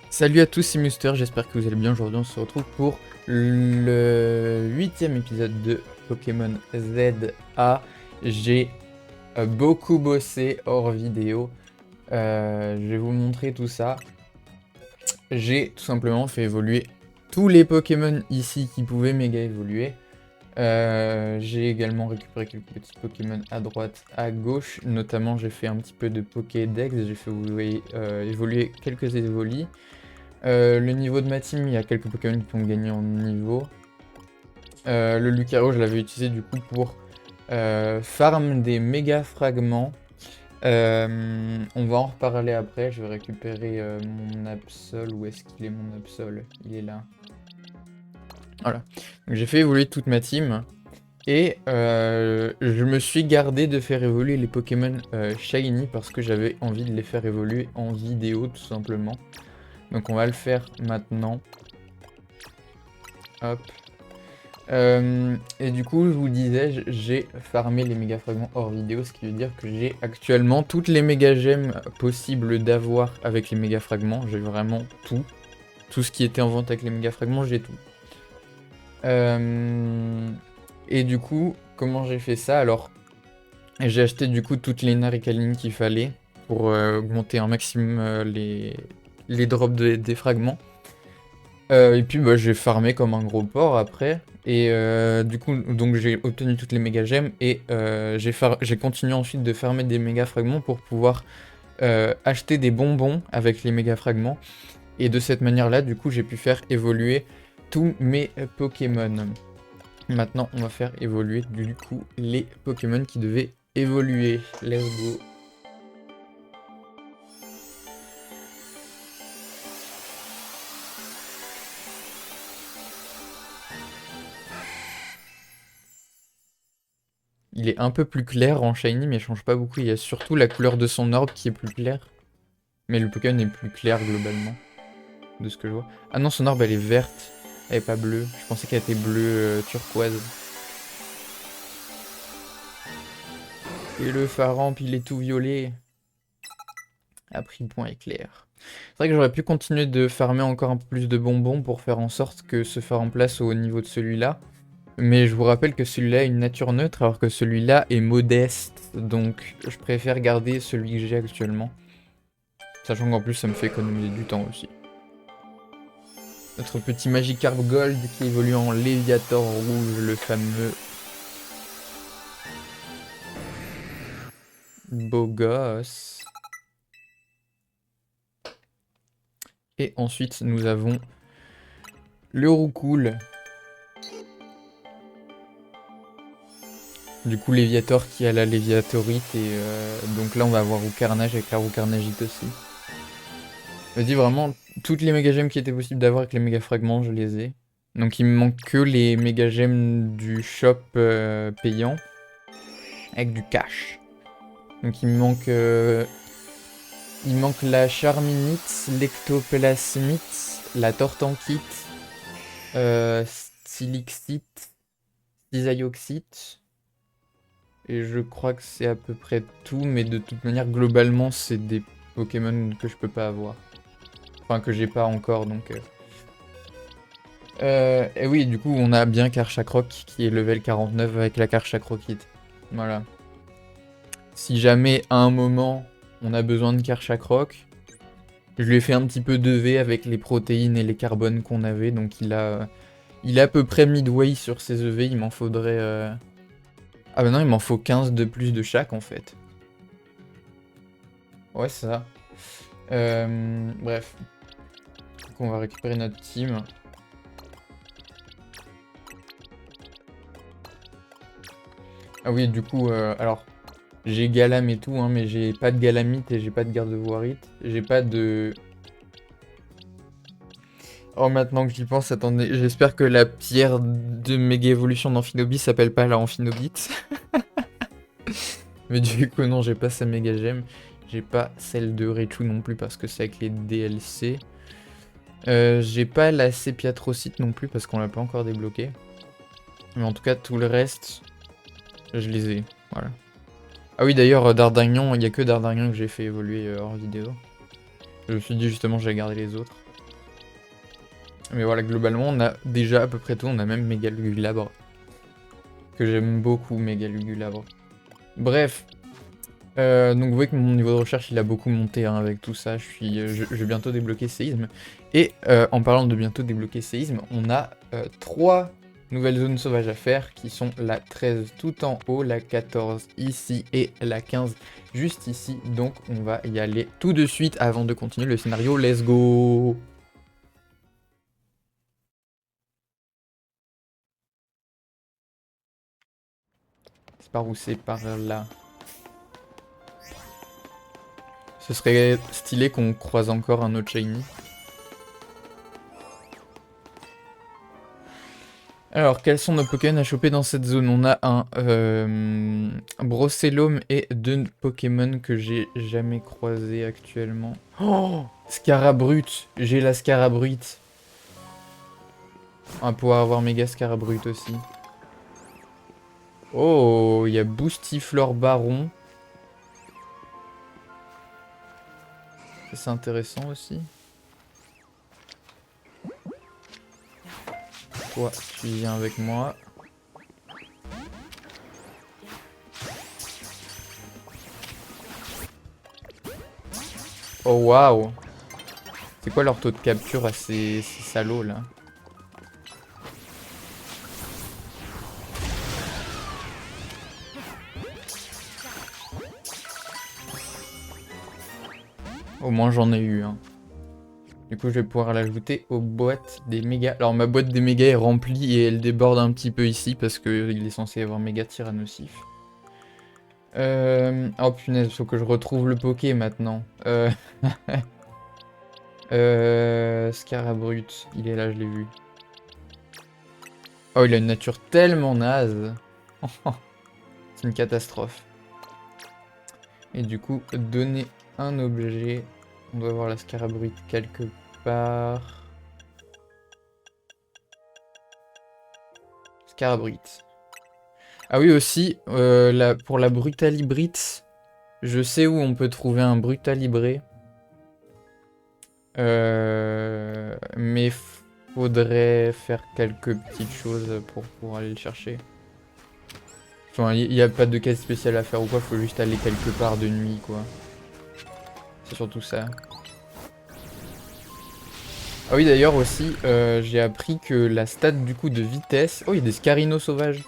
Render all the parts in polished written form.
Salut à tous, c'est Muster, j'espère que vous allez bien. Aujourd'hui on se retrouve pour le 8e épisode de Pokémon ZA. J'ai beaucoup bossé hors vidéo, je vais vous montrer tout ça. J'ai tout simplement fait évoluer tous les Pokémon ici qui pouvaient méga évoluer. J'ai également récupéré quelques petits Pokémon à droite, à gauche. Notamment j'ai fait un petit peu de Pokédex, j'ai fait évoluer quelques évolis. Le niveau de ma team, il y a quelques Pokémon qui ont gagné en niveau. Le Lucario, je l'avais utilisé du coup pour farm des méga fragments. On va en reparler après. Je vais récupérer mon Absol. Où est-ce qu'il est mon Absol? Il est là. Voilà. Donc j'ai fait évoluer toute ma team. Et je me suis gardé de faire évoluer les Pokémon Shiny parce que j'avais envie de les faire évoluer en vidéo tout simplement. Donc on va le faire maintenant. Hop. Et du coup, je vous disais, j'ai farmé les méga fragments hors vidéo, ce qui veut dire que j'ai actuellement toutes les méga gemmes possibles d'avoir avec les méga fragments. J'ai vraiment tout. Tout ce qui était en vente avec les méga fragments, j'ai tout. Et du coup, comment j'ai fait ça? Alors, j'ai acheté du coup toutes les Naricalines qu'il fallait pour augmenter un maximum les drops des fragments. Et puis bah, j'ai farmé comme un gros porc après. Et du coup, donc j'ai obtenu toutes les méga gemmes et j'ai continué ensuite de farmer des méga fragments pour pouvoir acheter des bonbons avec les méga fragments. Et de cette manière-là, du coup, j'ai pu faire évoluer tous mes Pokémon. Maintenant, on va faire évoluer du coup les Pokémon qui devaient évoluer. Let's go. Il est un peu plus clair en shiny, mais il change pas beaucoup. Il y a surtout la couleur de son orbe qui est plus claire. Mais le Pokémon est plus clair globalement, de ce que je vois. Ah non, son orbe elle est verte, elle est pas bleue. Je pensais qu'elle était bleue turquoise. Et le Faramp, il est tout violet. A pris point éclair. C'est vrai que j'aurais pu continuer de farmer encore un peu plus de bonbons pour faire en sorte que ce Faramp place au niveau de celui-là. Mais je vous rappelle que celui-là a une nature neutre alors que celui-là est modeste. Donc je préfère garder celui que j'ai actuellement. Sachant qu'en plus ça me fait économiser du temps aussi. Notre petit Magikarp Gold qui évolue en Léviator rouge, le fameux beau gosse. Et ensuite nous avons le Roucoule. Du coup Léviator qui a la Léviatorite et donc là on va avoir Roucarnage avec la Roucarnagite aussi. Je me dis vraiment, toutes les méga gemmes qui étaient possibles d'avoir avec les méga fragments, je les ai. Donc il me manque que les méga gemmes du shop payant. Avec du cash. Donc il manque la Charminite, l'Ectoplasmite, la Tortanquite, Stylixite, Stisaioxite. Et je crois que c'est à peu près tout, mais de toute manière, globalement, c'est des Pokémon que je peux pas avoir. Enfin, que j'ai pas encore, donc... et oui, du coup, on a bien Karchakrok qui est level 49 avec la Karchakrokite. Voilà. Si jamais, à un moment, on a besoin de Karchakrok, je lui ai fait un petit peu de V avec les protéines et les carbones qu'on avait, donc il est à peu près midway sur ses EV, il m'en faudrait... Ah bah non, il m'en faut 15 de plus de chaque, en fait. Ouais, c'est ça. Bref. Du coup, on va récupérer notre team. Ah oui, du coup, alors... J'ai Galam et tout, hein, mais j'ai pas de Galamite et j'ai pas de Gardevoirite. J'ai pas de... Oh, maintenant que j'y pense, attendez, j'espère que la pierre de méga évolution d'Amphinobis s'appelle pas la Amphinobite. Mais du coup, non, j'ai pas sa méga gemme. J'ai pas celle de Raichu non plus parce que c'est avec les DLC. J'ai pas la Sépiatrocite non plus parce qu'on l'a pas encore débloqué. Mais en tout cas, tout le reste, je les ai. Voilà. Ah oui, d'ailleurs, Dardagnan, il y a que Dardagnan que j'ai fait évoluer hors vidéo. Je me suis dit justement, j'ai gardé les autres. Mais voilà, globalement, on a déjà à peu près tout. On a même Mégalugulabre. Que j'aime beaucoup, Mégalugulabre. Bref. Donc vous voyez que mon niveau de recherche il a beaucoup monté hein, avec tout ça, je vais bientôt débloquer Séisme. Et en parlant de bientôt débloquer Séisme, on a 3 nouvelles zones sauvages à faire qui sont la 13 tout en haut, la 14 ici et la 15 juste ici. Donc on va y aller tout de suite avant de continuer le scénario, let's go! C'est par où c'est? Par là. Ce serait stylé qu'on croise encore un autre shiny. Alors, quels sont nos Pokémon à choper dans cette zone? On a un Brossellum et 2 Pokémon que j'ai jamais croisés actuellement. Oh, Scarabrute! J'ai la Scarabrute. On va pouvoir avoir méga Scarabrute aussi. Oh, il y a Boostifleur Baron. C'est intéressant aussi. Toi, tu viens avec moi. Oh waouh! C'est quoi leur taux de capture à ces salauds là? Au moins j'en ai eu hein. Du coup je vais pouvoir l'ajouter aux boîtes des mégas. Alors ma boîte des mégas est remplie et elle déborde un petit peu ici parce qu'il est censé y avoir méga tyrannosif. Oh punaise, faut que je retrouve le Poké maintenant. Scarabrute, il est là, je l'ai vu. Oh il a une nature tellement naze. C'est une catastrophe. Et du coup, donner un objet. On doit avoir la Scarabrute quelque part. Scarabrute. Ah oui aussi, pour la Brutalibrite, je sais où on peut trouver un Brutalibré. Mais faudrait faire quelques petites choses pour aller le chercher. Enfin, il n'y a pas de quête spéciale à faire ou quoi, faut juste aller quelque part de nuit quoi. C'est surtout ça. Ah oui d'ailleurs aussi, j'ai appris que la stat du coup de vitesse... Oh il y a des Scarinos sauvages.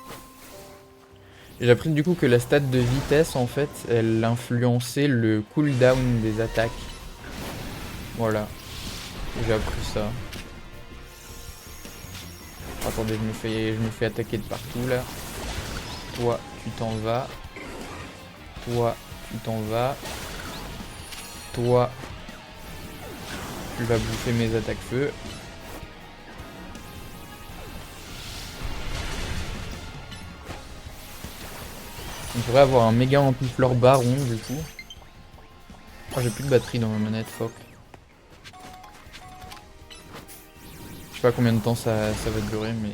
J'ai appris du coup que la stat de vitesse en fait, elle influençait le cooldown des attaques. Voilà, j'ai appris ça. Attendez, je me fais attaquer de partout là. Toi, tu t'en vas. Toi, tu t'en vas. Toi, tu vas bouffer mes attaques feu. On pourrait avoir un méga Ampiflore Baron du coup. Oh, j'ai plus de batterie dans ma manette, fuck. Je sais pas combien de temps ça va durer, mais...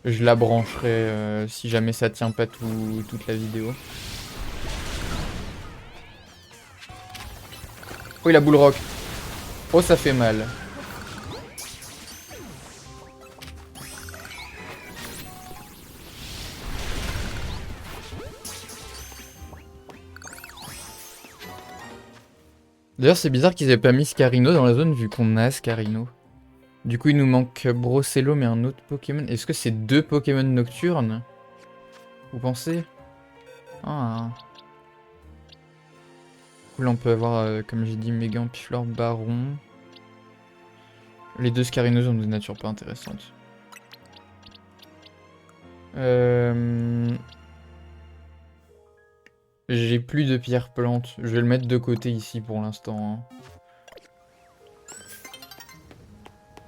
Je la brancherai si jamais ça tient pas toute la vidéo. Oh, il a Bull Rock. Oh, ça fait mal. D'ailleurs, c'est bizarre qu'ils aient pas mis Scarino dans la zone vu qu'on a Scarino. Du coup, il nous manque Brossello mais un autre Pokémon. Est-ce que c'est 2 Pokémon nocturnes? Vous pensez? Ah. Là, on peut avoir, comme j'ai dit, Méga Ampiflore Baron. Les 2 Scarinos ont des natures pas intéressantes. J'ai plus de pierre plante. Je vais le mettre de côté ici pour l'instant.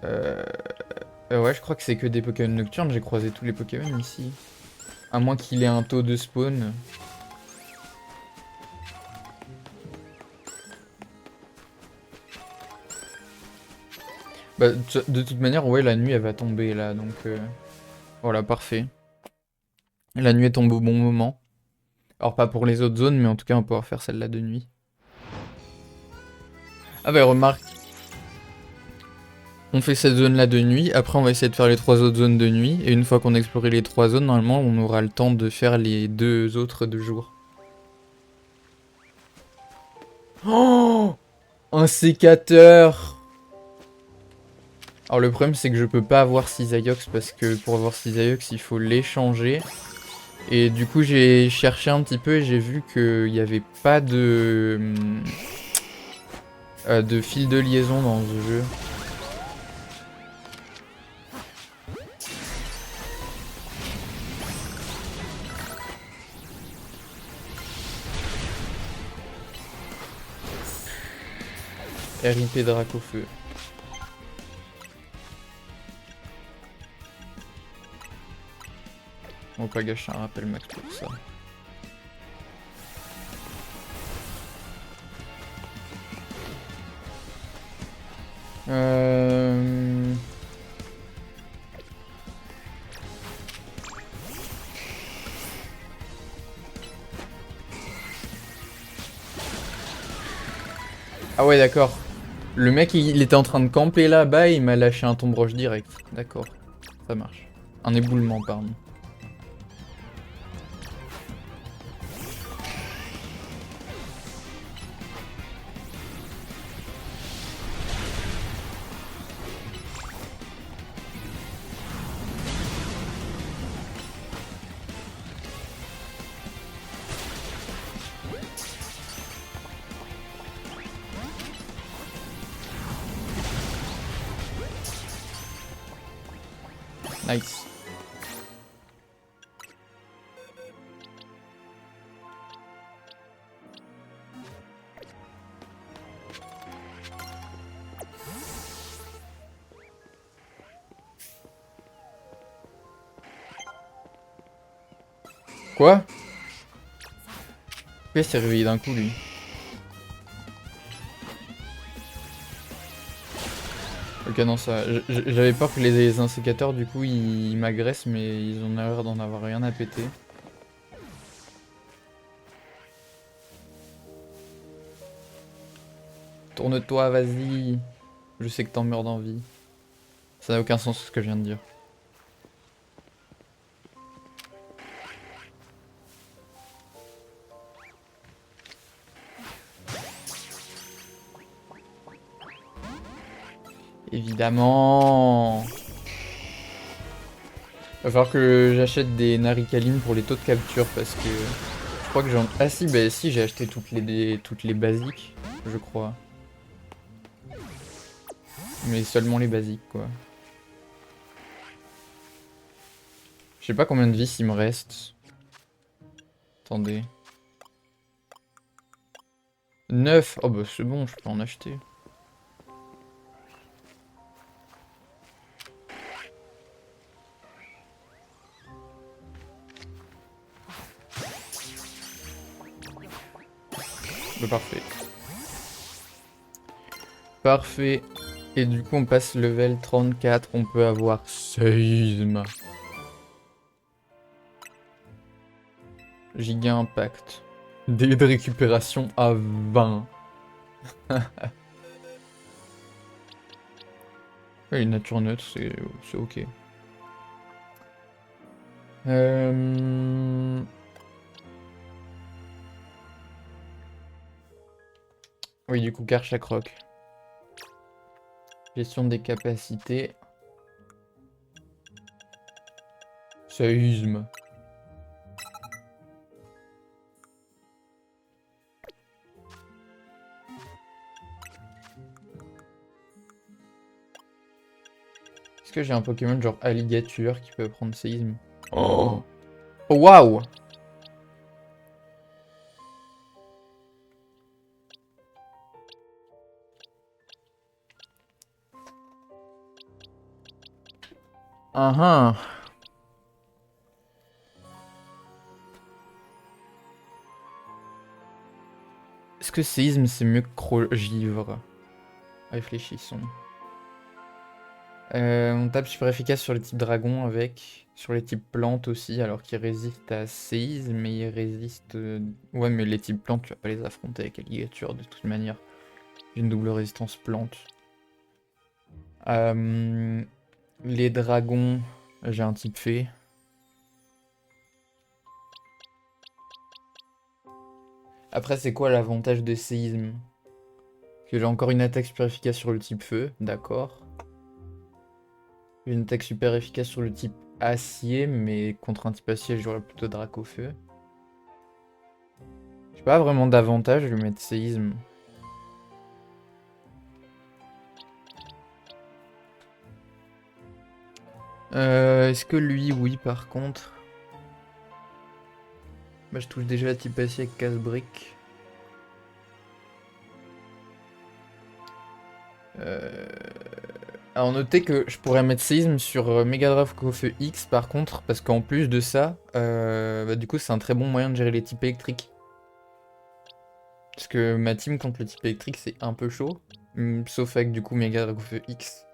Ouais, je crois que c'est que des Pokémon nocturnes. J'ai croisé tous les Pokémon ici. À moins qu'il ait un taux de spawn. Bah, de toute manière, ouais, la nuit elle va tomber là, donc voilà, parfait. La nuit tombe au bon moment. Alors, pas pour les autres zones, mais en tout cas, on va pouvoir faire celle-là de nuit. Ah, bah, remarque. On fait cette zone-là de nuit, après on va essayer de faire les 3 autres zones de nuit, et une fois qu'on a exploré les 3 zones, normalement on aura le temps de faire les 2 autres de jour. Oh, un sécateur! Alors le problème c'est que je peux pas avoir Cisaiox parce que pour avoir Cisaiox il faut l'échanger. Et du coup j'ai cherché un petit peu et j'ai vu qu'il n'y avait pas de fil de liaison dans ce jeu. RIP Dracofeu. On va pas gâcher un rappel max pour ça. Ah ouais d'accord. Le mec il était en train de camper là-bas et il m'a lâché un tombe roche direct. D'accord. Ça marche. Un éboulement pardon. Nice. Quoi? Pourquoi il s'est réveillé d'un coup lui? Ok non ça, j'avais peur que les insécateurs du coup ils m'agressent mais ils ont l'air d'en avoir rien à péter. Tourne-toi, vas-y. Je sais que t'en meurs d'envie. Ça n'a aucun sens ce que je viens de dire. Évidemment. Va falloir que j'achète des Narikalim pour les taux de capture parce que je crois que j'en... Ah si, bah si, j'ai acheté toutes les basiques, je crois. Mais seulement les basiques, quoi. Je sais pas combien de vis il me reste. Attendez. 9. Oh bah c'est bon, je peux en acheter. Bah parfait. Parfait. Et du coup on passe level 34, on peut avoir séisme. Giga impact. Délai de récupération à 20. Ouais, une nature neutre, c'est ok. Oui, du coup, Karchakroc. Gestion des capacités. Séisme. Est-ce que j'ai un Pokémon genre Alligator qui peut prendre séisme? Oh, oh waouh! Ah ah. Est-ce que séisme c'est mieux que Crogivre? Réfléchissons. On tape super efficace sur les types dragon avec, sur les types plantes aussi, alors qu'ils résistent à séisme, mais ils résistent... Ouais, mais les types plantes, tu vas pas les affronter avec Alligator de toute manière. J'ai une double résistance plante. Les dragons, j'ai un type fée. Après, c'est quoi l'avantage de séisme? Que j'ai encore une attaque super efficace sur le type feu, d'accord. Une attaque super efficace sur le type acier, mais contre un type acier, j'aurais plutôt drac au feu. J'ai pas vraiment d'avantage, je vais mettre séisme. Est-ce que lui, oui, par contre. Bah, je touche déjà la type acier avec casse-brique. Alors notez que je pourrais mettre séisme sur Mega Drive au feu X par contre, parce qu'en plus de ça, bah, du coup c'est un très bon moyen de gérer les types électriques. Parce que ma team contre le type électrique c'est un peu chaud, sauf avec du coup Mega Drive au feu X.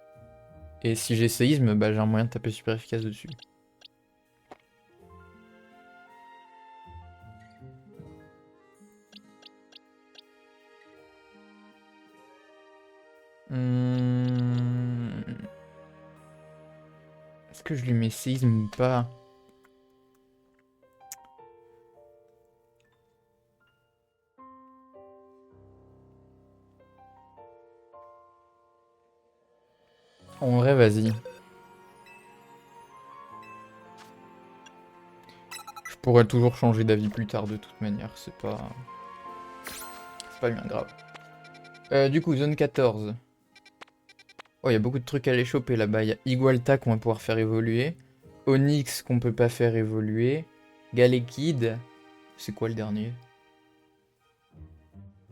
Et si j'ai séisme, bah, j'ai un moyen de taper super efficace dessus. Est-ce que je lui mets séisme ou pas? En vrai, vas-y. Je pourrais toujours changer d'avis plus tard de toute manière, c'est pas bien grave. Du coup, zone 14. Oh, il y a beaucoup de trucs à aller choper là-bas. Il y a Igualta qu'on va pouvoir faire évoluer. Onyx qu'on peut pas faire évoluer. Galekid. C'est quoi le dernier?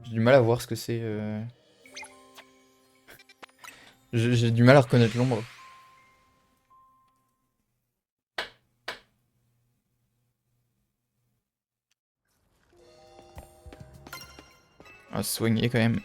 J'ai du mal à voir ce que c'est. J'ai du mal à reconnaître l'ombre. On va se soigner quand même.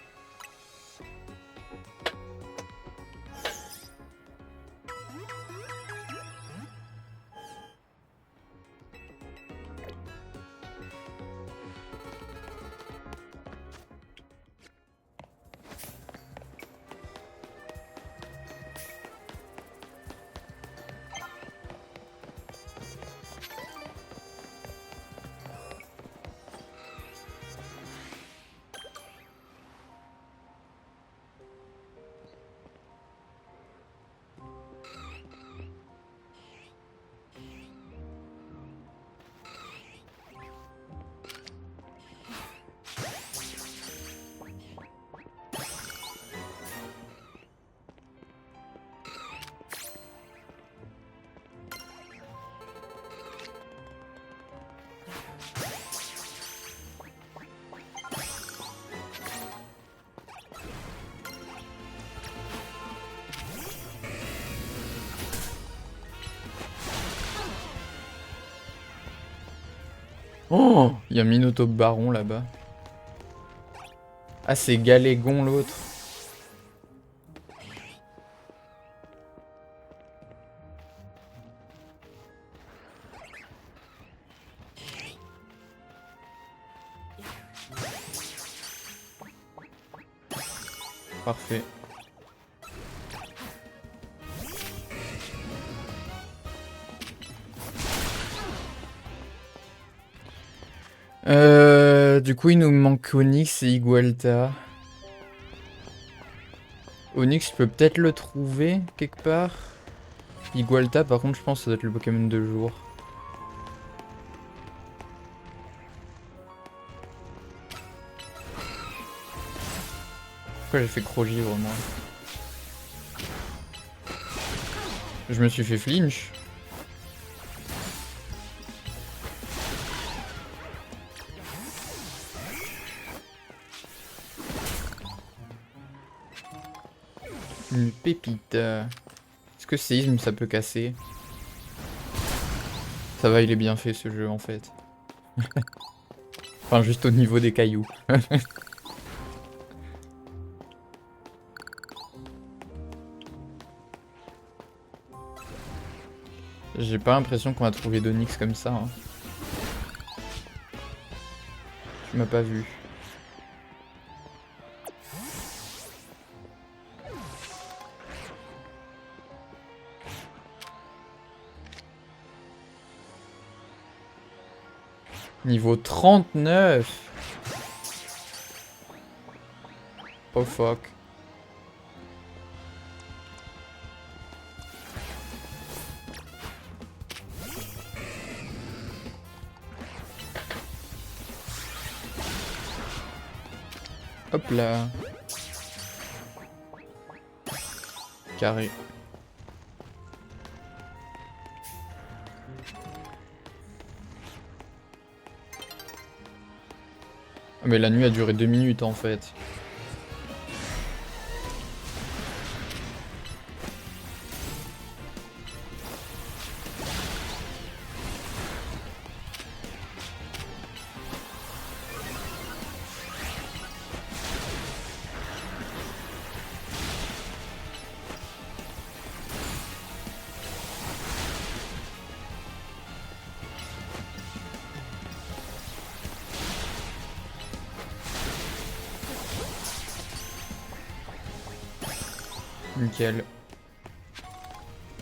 Oh, il y a Minotaur Baron là-bas. Ah, c'est Galégon l'autre. Parfait. Du coup, il nous manque Onyx et Igualta. Onyx, je peux peut-être le trouver quelque part. Igualta, par contre, je pense que ça doit être le Pokémon de jour. Pourquoi j'ai fait Crogivre, moi? Je me suis fait flinch. Une pépite. Est-ce que séisme ça peut casser? Ça va, il est bien fait ce jeu en fait. Enfin, juste au niveau des cailloux. J'ai pas l'impression qu'on va trouver d'Onyx comme ça. Hein. Tu m'as pas vu. Niveau 39. Oh fuck. Hop là. Carré. Ah, mais la nuit a duré 2 minutes en fait. Nickel.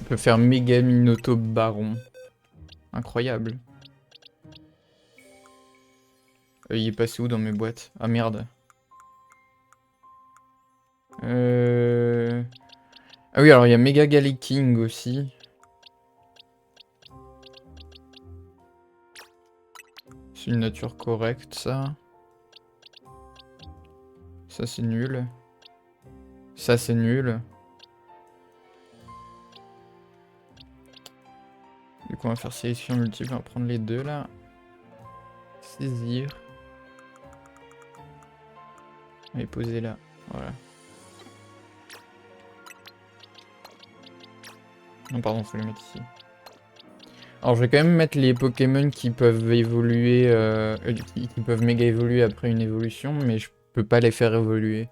On peut faire méga Minoto Baron. Incroyable. Il est passé où dans mes boîtes? Ah merde. Ah oui, alors il y a Mega Gallic King aussi. C'est une nature correcte, ça. Ça, c'est nul. Ça, c'est nul. Du coup, on va faire sélection multiple. On va prendre les deux, là. Saisir. On va les poser là. Voilà. Non, pardon, faut les mettre ici. Alors, je vais quand même mettre les Pokémon qui peuvent évoluer, qui peuvent méga évoluer après une évolution, mais je peux pas les faire évoluer.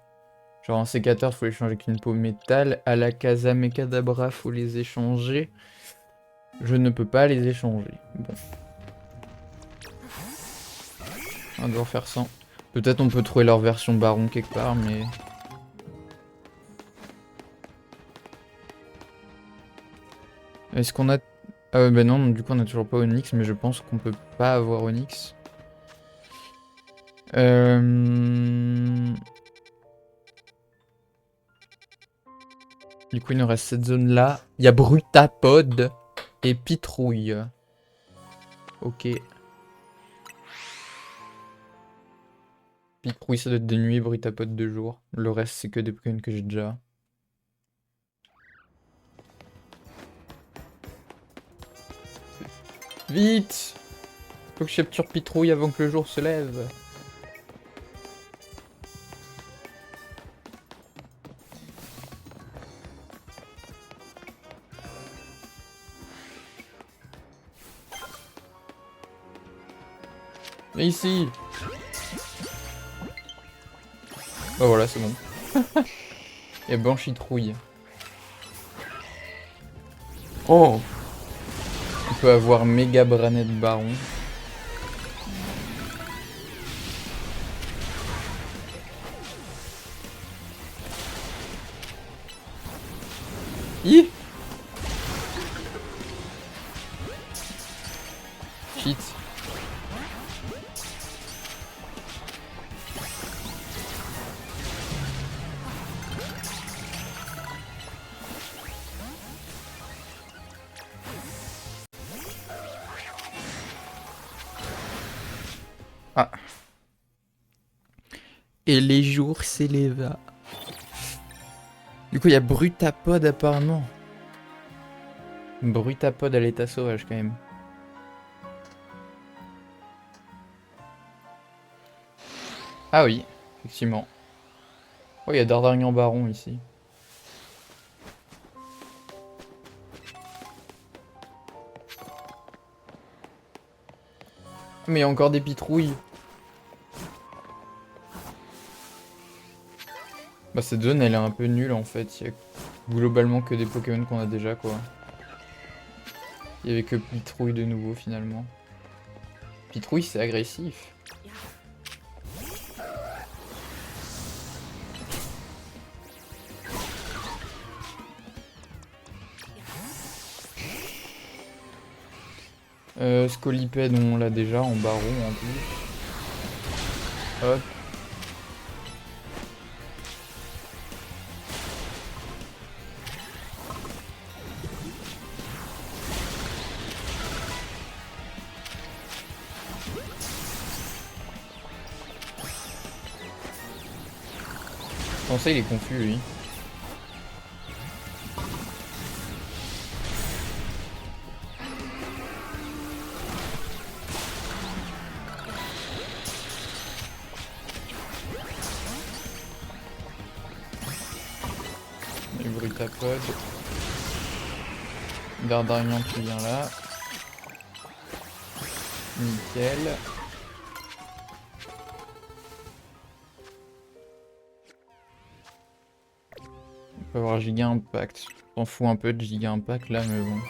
Genre en sécateur, faut les changer avec une peau métal. À la Casa Mecadabra, faut les échanger. Je ne peux pas les échanger. Bon. On doit faire 100. Peut-être on peut trouver leur version baron quelque part, mais... Est-ce qu'on a... Ah bah non, du coup on a toujours pas Onyx, mais je pense qu'on peut pas avoir Onyx. Du coup il nous reste cette zone là. Il y a Brutapod et Pitrouille. Ok. Pitrouille ça doit être de nuit, Brutapod de jour. Le reste c'est que des Pokémon que j'ai déjà. Vite! Faut que je capture Pitrouille avant que le jour se lève. Et ici! Oh voilà, c'est bon. Et Banchitrouille. Oh! On peut avoir méga Branet Baron. Hi! Shit. Ah. Et les jours s'élèvent. Du coup, il y a Brutapod apparemment. Brutapod à l'état sauvage quand même. Ah oui, effectivement. Oh, il y a Dardarian Baron ici. Mais il y a encore des pitrouilles. Bah cette zone elle est un peu nulle en fait. Il y a globalement que des Pokémon qu'on a déjà quoi. Il y avait que Pitrouille de nouveau finalement. Pitrouille c'est agressif. Scolipede, on l'a déjà en baron en plus. Hop. Je pensais il est confus lui. Les brutapodes. Dardarian qui vient là. Nickel. On peut avoir Giga Impact. On s'en fout un peu de Giga Impact là, mais bon.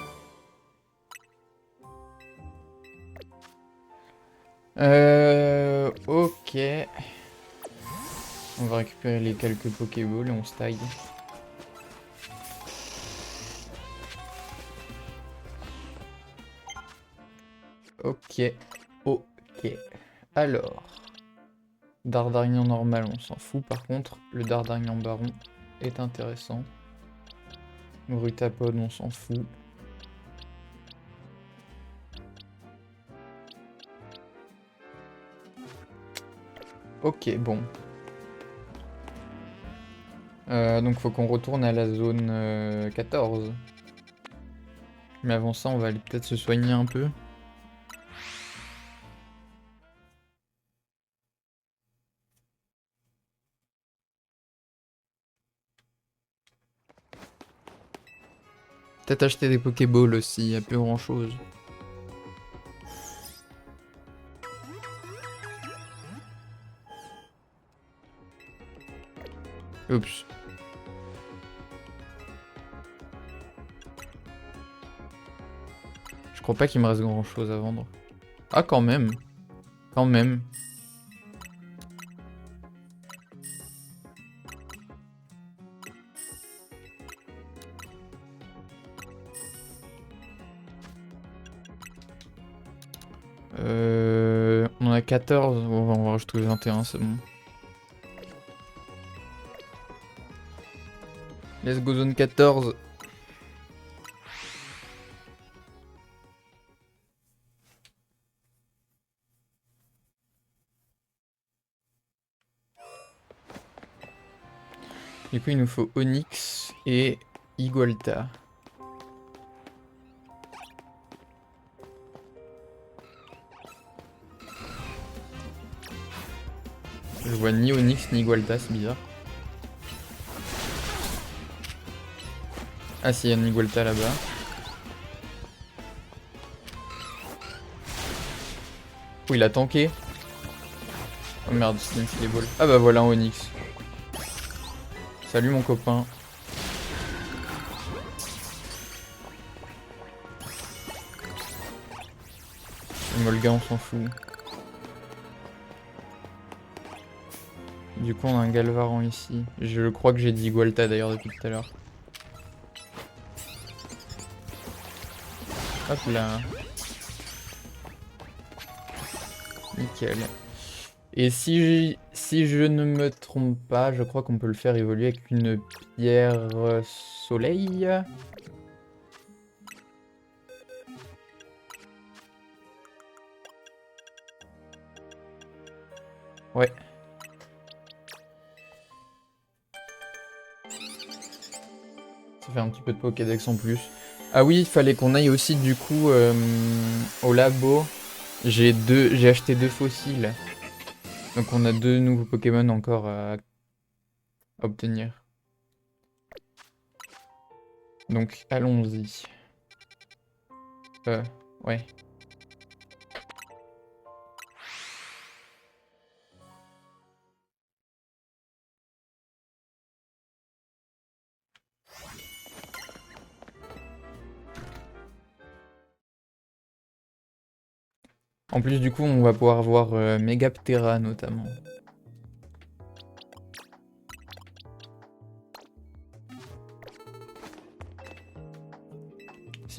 Ok. On va récupérer les quelques Pokéballs et on se taille. Ok. Ok. Alors. Dardarian normal, on s'en fout. Par contre, le Dardarian baron est intéressant. Brutapod, on s'en fout. Ok, bon. Donc faut qu'on retourne à la zone 14. Mais avant ça, on va aller peut-être se soigner un peu. Peut-être acheter des Pokéballs aussi, y a plus grand chose. Oups. Je crois pas qu'il me reste grand chose à vendre. Ah, quand même. Quand même. On en a 14. On va rajouter 21, c'est bon. Let's go zone 14. Du coup, il nous faut Onyx et Igualta. Je vois ni Onyx ni Igualta, c'est bizarre. Ah si, il y a un Igualta là-bas. Oh, il a tanké. Oh merde, c'est les balles. Ah bah voilà un Onyx. Salut mon copain. Molga, on s'en fout. Du coup, on a un Galvaran ici. Je crois que j'ai dit Igualta d'ailleurs depuis tout à l'heure. Hop là. Nickel. Et si je ne me trompe pas, je crois qu'on peut le faire évoluer avec une pierre soleil. Ouais. Ça fait un petit peu de Pokédex en plus. Ah oui, il fallait qu'on aille aussi du coup au labo. J'ai acheté 2 fossiles. Donc on a 2 nouveaux Pokémon encore à obtenir. Donc allons-y. Ouais. En plus du coup on va pouvoir voir Megaptera notamment.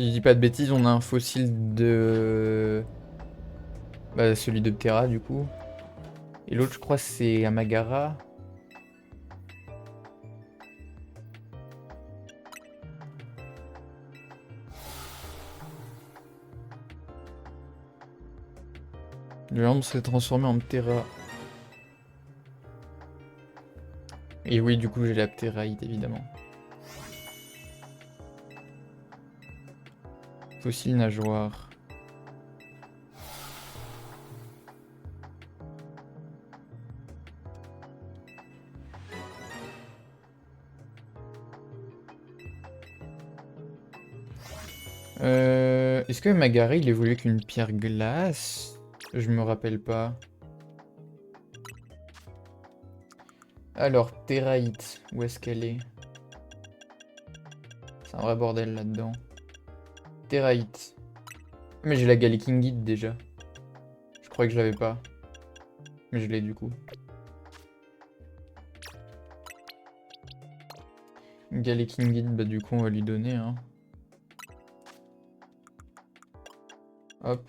Si je dis pas de bêtises, on a un fossile de... Bah, celui de Ptera, du coup. Et l'autre, je crois, c'est Amagara. Le lampe s'est transformé en Ptera. Et oui, du coup, j'ai la Ptéraïde, évidemment. Fossile nageoire. Est-ce que Magara, il évolue avec une pierre glace? Je me rappelle pas. Alors, Ptéraïte, où est-ce qu'elle est? C'est un vrai bordel là-dedans. Ptéraïte. Mais j'ai la Galekingite déjà. Je croyais que je l'avais pas. Mais je l'ai du coup. Galekingite, bah du coup on va lui donner hein. Hop.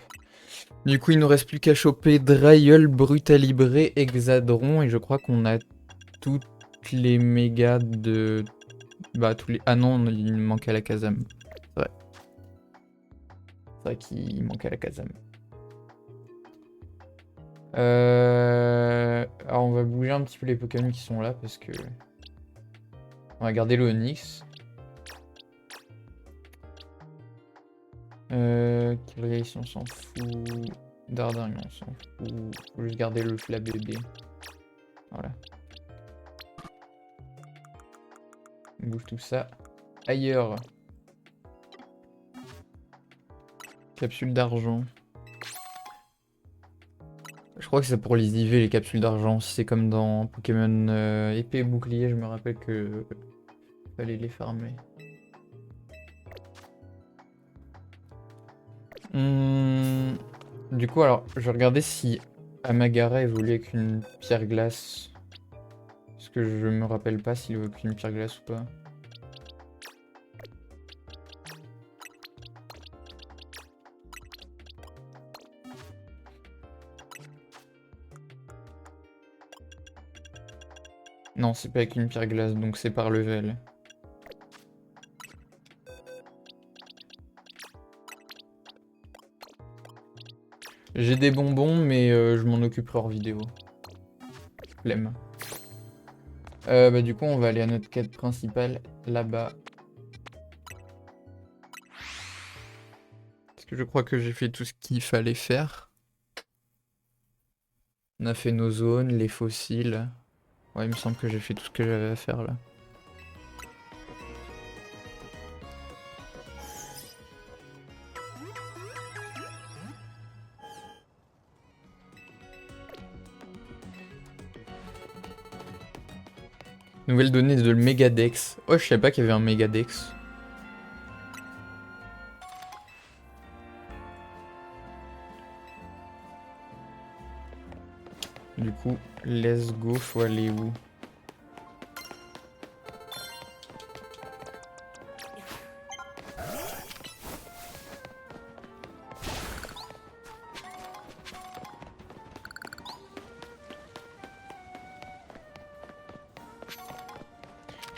Du coup il nous reste plus qu'à choper Dryul, Brutalibré, Hexadron et je crois qu'on a toutes les mégas de... Bah tous les... Ah non, il manque à la Kazam. C'est vrai. C'est vrai qu'il manque à la Kazam. Alors on va bouger un petit peu les Pokémon qui sont là parce que... On va garder le Onix. Kirlias on s'en fout. Dardarian on s'en fout. Faut juste garder le Flabébé. Voilà. On bouge tout ça ailleurs. Capsule d'argent. Je crois que c'est pour les IV les capsules d'argent. C'est comme dans Pokémon épée et bouclier, je me rappelle que fallait les farmer. Du coup, alors, je vais regarder si Amagara évolue avec une pierre glace. Parce que je me rappelle pas s'il évolue avec une pierre glace ou pas. Non, c'est pas avec une pierre glace, donc c'est par level. J'ai des bonbons, mais je m'en occuperai hors vidéo. Flemme. Bah du coup, on va aller à notre quête principale, là-bas. Parce que je crois que j'ai fait tout ce qu'il fallait faire. On a fait nos zones, les fossiles. Ouais, il me semble que j'ai fait tout ce que j'avais à faire là. Nouvelle donnée de Megadex. Oh, je savais pas qu'il y avait un Megadex. Du coup, let's go, faut aller où?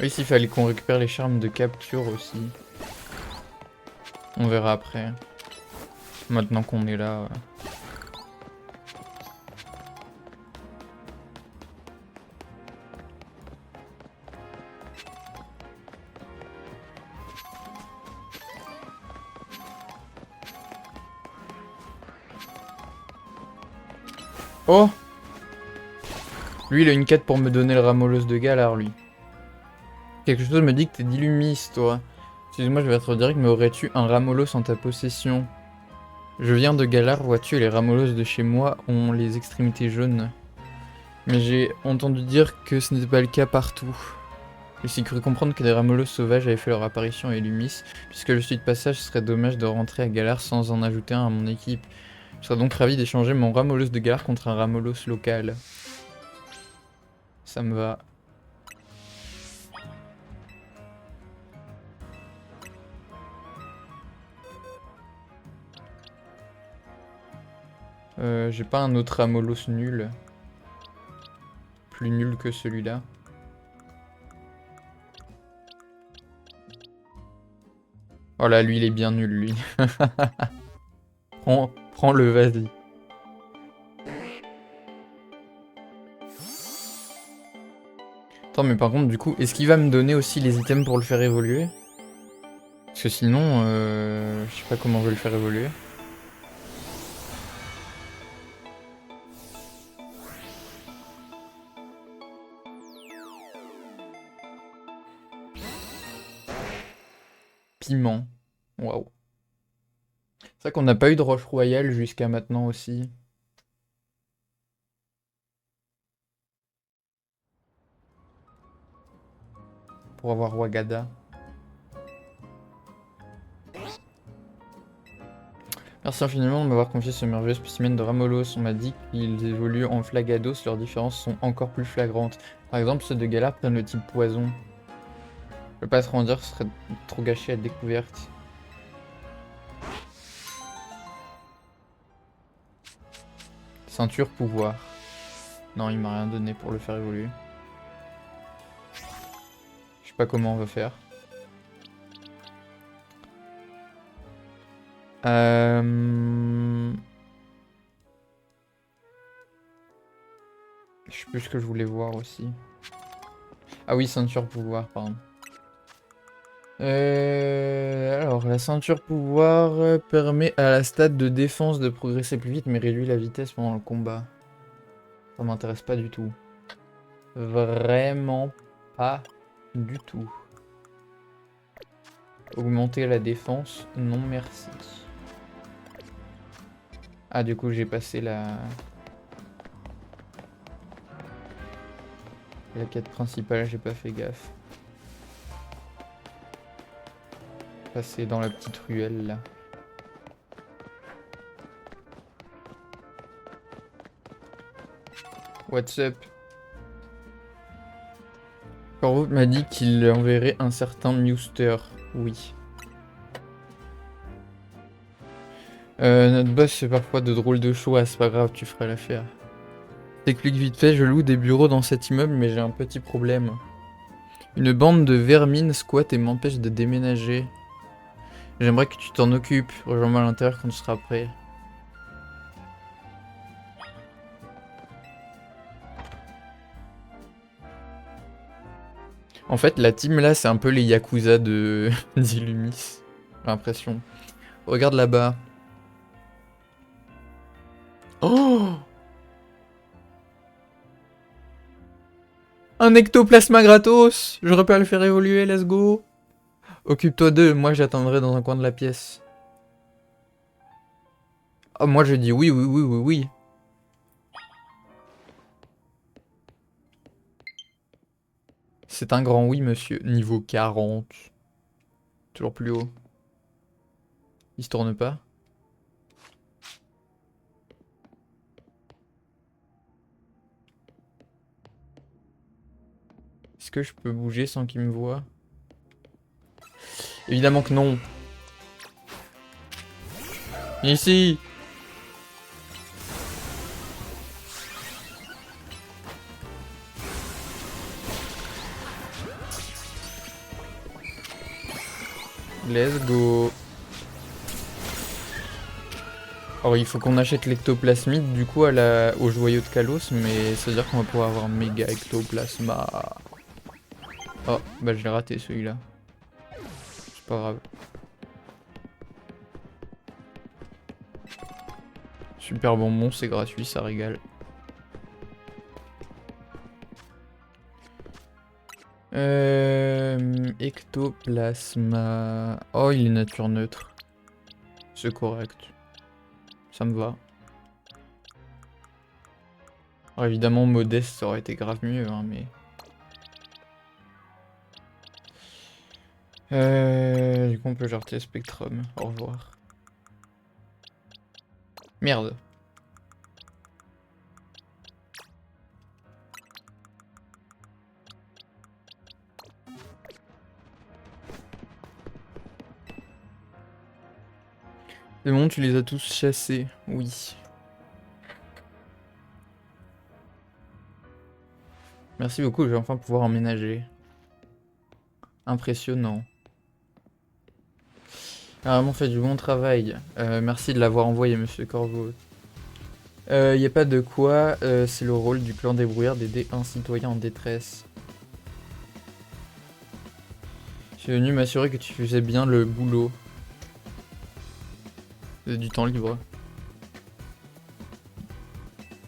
Oui, s'il fallait qu'on récupère les charmes de capture aussi. On verra après. Maintenant qu'on est là. Oh! Lui, il a une quête pour me donner le Ramolos de Galar, lui. Quelque chose me dit que t'es d'Illumis, toi. Excuse-moi, je vais être direct, mais aurais-tu un Ramolos en ta possession? Je viens de Galar, vois-tu, les Ramolos de chez moi ont les extrémités jaunes. Mais j'ai entendu dire que ce n'était pas le cas partout. J'ai aussi cru comprendre que des Ramolos sauvages avaient fait leur apparition à Illumis. Puisque je suis de passage, ce serait dommage de rentrer à Galar sans en ajouter un à mon équipe. Je serais donc ravi d'échanger mon Ramolos de Galar contre un Ramolos local. Ça me va. J'ai pas un autre Amolos nul. Plus nul que celui-là. Oh là, lui, il est bien nul, lui. Prends-le, vas-y. Attends, mais par contre, du coup, est-ce qu'il va me donner aussi les items pour le faire évoluer? Parce que sinon, je sais pas comment je vais le faire évoluer. Piment. Waouh. C'est vrai qu'on n'a pas eu de roche royale jusqu'à maintenant aussi. Pour avoir Wagada. Merci infiniment de m'avoir confié ce merveilleux spécimen de Ramolos. On m'a dit qu'ils évoluent en Flagados, leurs différences sont encore plus flagrantes. Par exemple, ceux de Galar prennent le type poison. Je peux pas trop en dire, ce serait trop gâché à découverte. Ceinture pouvoir. Non, il m'a rien donné pour le faire évoluer. Je sais pas comment on va faire. Je sais plus ce que je voulais voir aussi. Ah oui, ceinture pouvoir, pardon. Alors, la ceinture pouvoir permet à la stade de défense de progresser plus vite, mais réduit la vitesse pendant le combat. Ça m'intéresse pas du tout. Vraiment pas du tout. Augmenter la défense, non merci. Ah, du coup, j'ai passé la quête principale, j'ai pas fait gaffe. Passer dans la petite ruelle là. What's up? Corvo m'a dit qu'il enverrait un certain Mewster. Oui. Notre boss fait parfois de drôles de choix, c'est pas grave, tu feras l'affaire. T'explique vite fait, je loue des bureaux dans cet immeuble, mais j'ai un petit problème. Une bande de vermines squatte et m'empêche de déménager. J'aimerais que tu t'en occupes. Rejoins-moi à l'intérieur quand tu seras prêt. En fait, la team là, c'est un peu les Yakuza de d'Illumis. J'ai l'impression. Regarde là-bas. Oh! Un ectoplasma gratos! J'aurais pu le faire évoluer, let's go! Occupe-toi d'eux, moi j'attendrai dans un coin de la pièce. Oh, moi je dis oui, oui, oui, oui, oui. C'est un grand oui, monsieur. Niveau 40. Toujours plus haut. Il se tourne pas. Est-ce que je peux bouger sans qu'il me voie? Évidemment que non. Ici! Let's go. Alors il faut qu'on achète l'ectoplasmide du coup au joyau de Kalos, mais ça veut dire qu'on va pouvoir avoir méga ectoplasma. Oh, bah je l'ai raté celui-là. C'est pas grave. Super bonbon, c'est gratuit, ça régale. Ectoplasma. Oh, il est nature neutre. C'est correct. Ça me va. Alors évidemment, modeste, ça aurait été grave mieux, hein, mais... Du coup, on peut jarter Spectrum. Au revoir. Merde. C'est bon, tu les as tous chassés. Oui. Merci beaucoup, je vais enfin pouvoir emménager. Impressionnant. Ah, vraiment fait du bon travail. Merci de l'avoir envoyé, monsieur Corvo. Y a pas de quoi, c'est le rôle du clan débrouillard d'aider un citoyen en détresse. Je suis venu m'assurer que tu faisais bien le boulot. Du temps libre.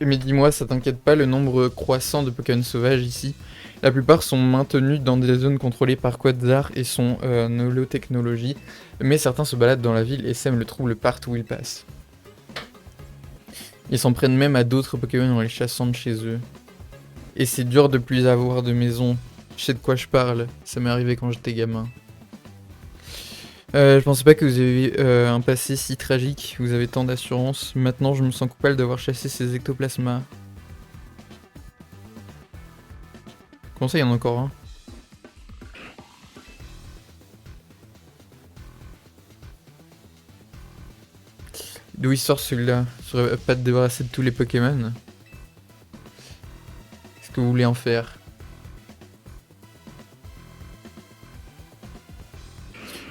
Mais dis-moi, ça t'inquiète pas le nombre croissant de Pokémon sauvages ici? La plupart sont maintenus dans des zones contrôlées par Quasar et son holotechnologie, mais certains se baladent dans la ville et sèment le trouble partout où ils passent. Ils s'en prennent même à d'autres Pokémon en les chassant de chez eux. Et c'est dur de plus avoir de maison. Je sais de quoi je parle, ça m'est arrivé quand j'étais gamin. Je pensais pas que vous avez un passé si tragique, vous avez tant d'assurance. Maintenant je me sens coupable d'avoir chassé ces ectoplasmas. Comment ça, il y en a encore un? D'où il sort celui-là? Je saurais pas te débarrasser de tous les Pokémon. Qu'est-ce que vous voulez en faire?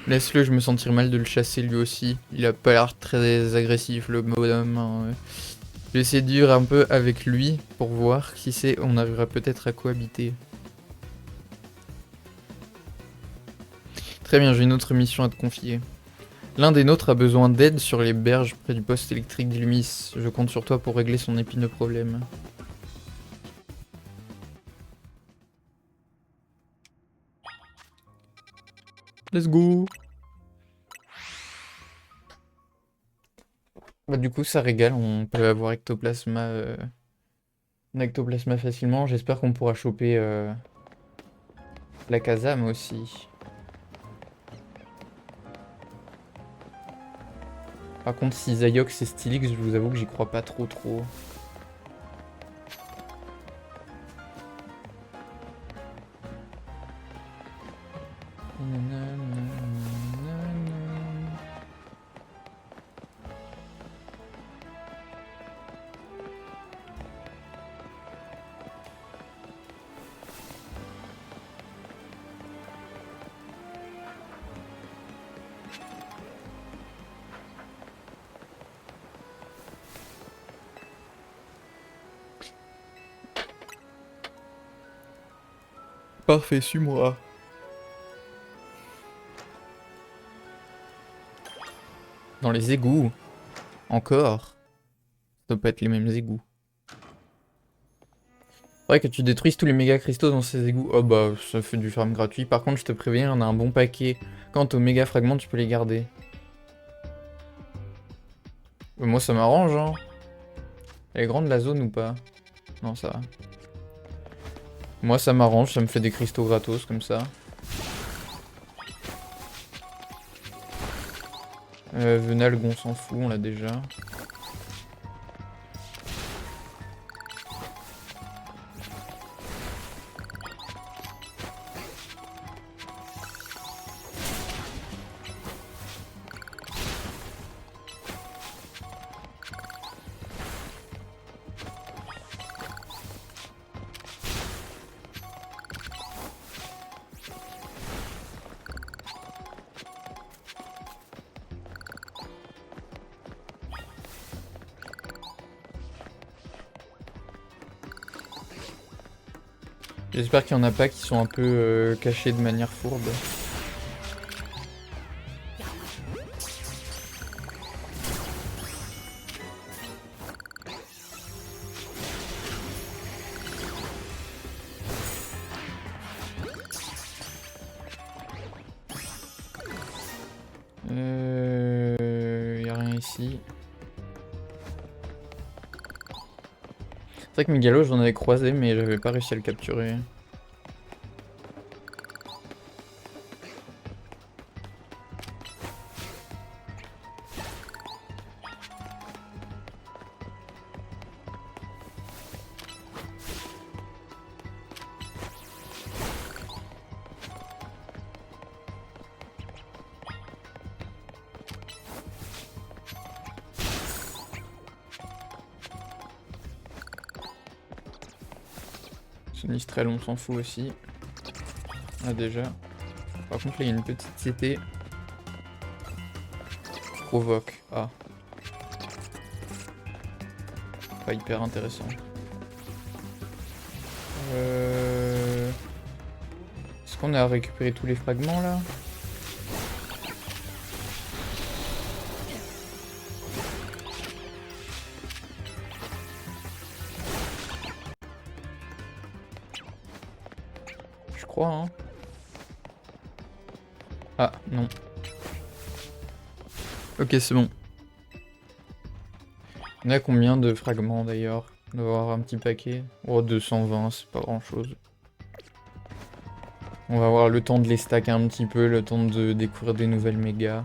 Laisse-le, je me sentir mal de le chasser lui aussi. Il a pas l'air très agressif le bonhomme. Hein. Je vais essayer de vivre un peu avec lui pour voir. Qui sait, on arrivera peut-être à cohabiter. Très bien, j'ai une autre mission à te confier. L'un des nôtres a besoin d'aide sur les berges près du poste électrique d'Illumis. Je compte sur toi pour régler son épineux problème. Let's go! Bah du coup ça régale, on peut avoir un ectoplasma facilement. J'espère qu'on pourra choper la Kazam aussi. Par contre si Zayox et Stylix, je vous avoue que j'y crois pas trop. Parfait, suis-moi. Dans les égouts. Encore. Ça doit pas être les mêmes égouts. Faudrait que tu détruises tous les méga cristaux dans ces égouts. Oh bah, ça fait du farm gratuit. Par contre, je te préviens, on a un bon paquet. Quant aux méga fragments, tu peux les garder. Moi, ça m'arrange, hein. Elle est grande la zone ou pas? Non, ça va. Moi, ça m'arrange, ça me fait des cristaux gratos comme ça. Venalg, on s'en fout, on l'a déjà. J'espère qu'il n'y en a pas qui sont un peu cachés de manière fourbe. Y a rien ici. C'est vrai que Migalo, j'en avais croisé, mais j'avais pas réussi à le capturer. Sonistrel, on s'en fout aussi. Ah déjà. Par contre là il y a une petite CT. Provoque. Ah. Pas hyper intéressant. Est-ce qu'on a récupéré tous les fragments là? Je crois hein. Ah non. Ok c'est bon. On a combien de fragments d'ailleurs? On doit avoir un petit paquet. Oh 220 c'est pas grand chose. On va avoir le temps de les stacker un petit peu, le temps de découvrir des nouvelles mégas.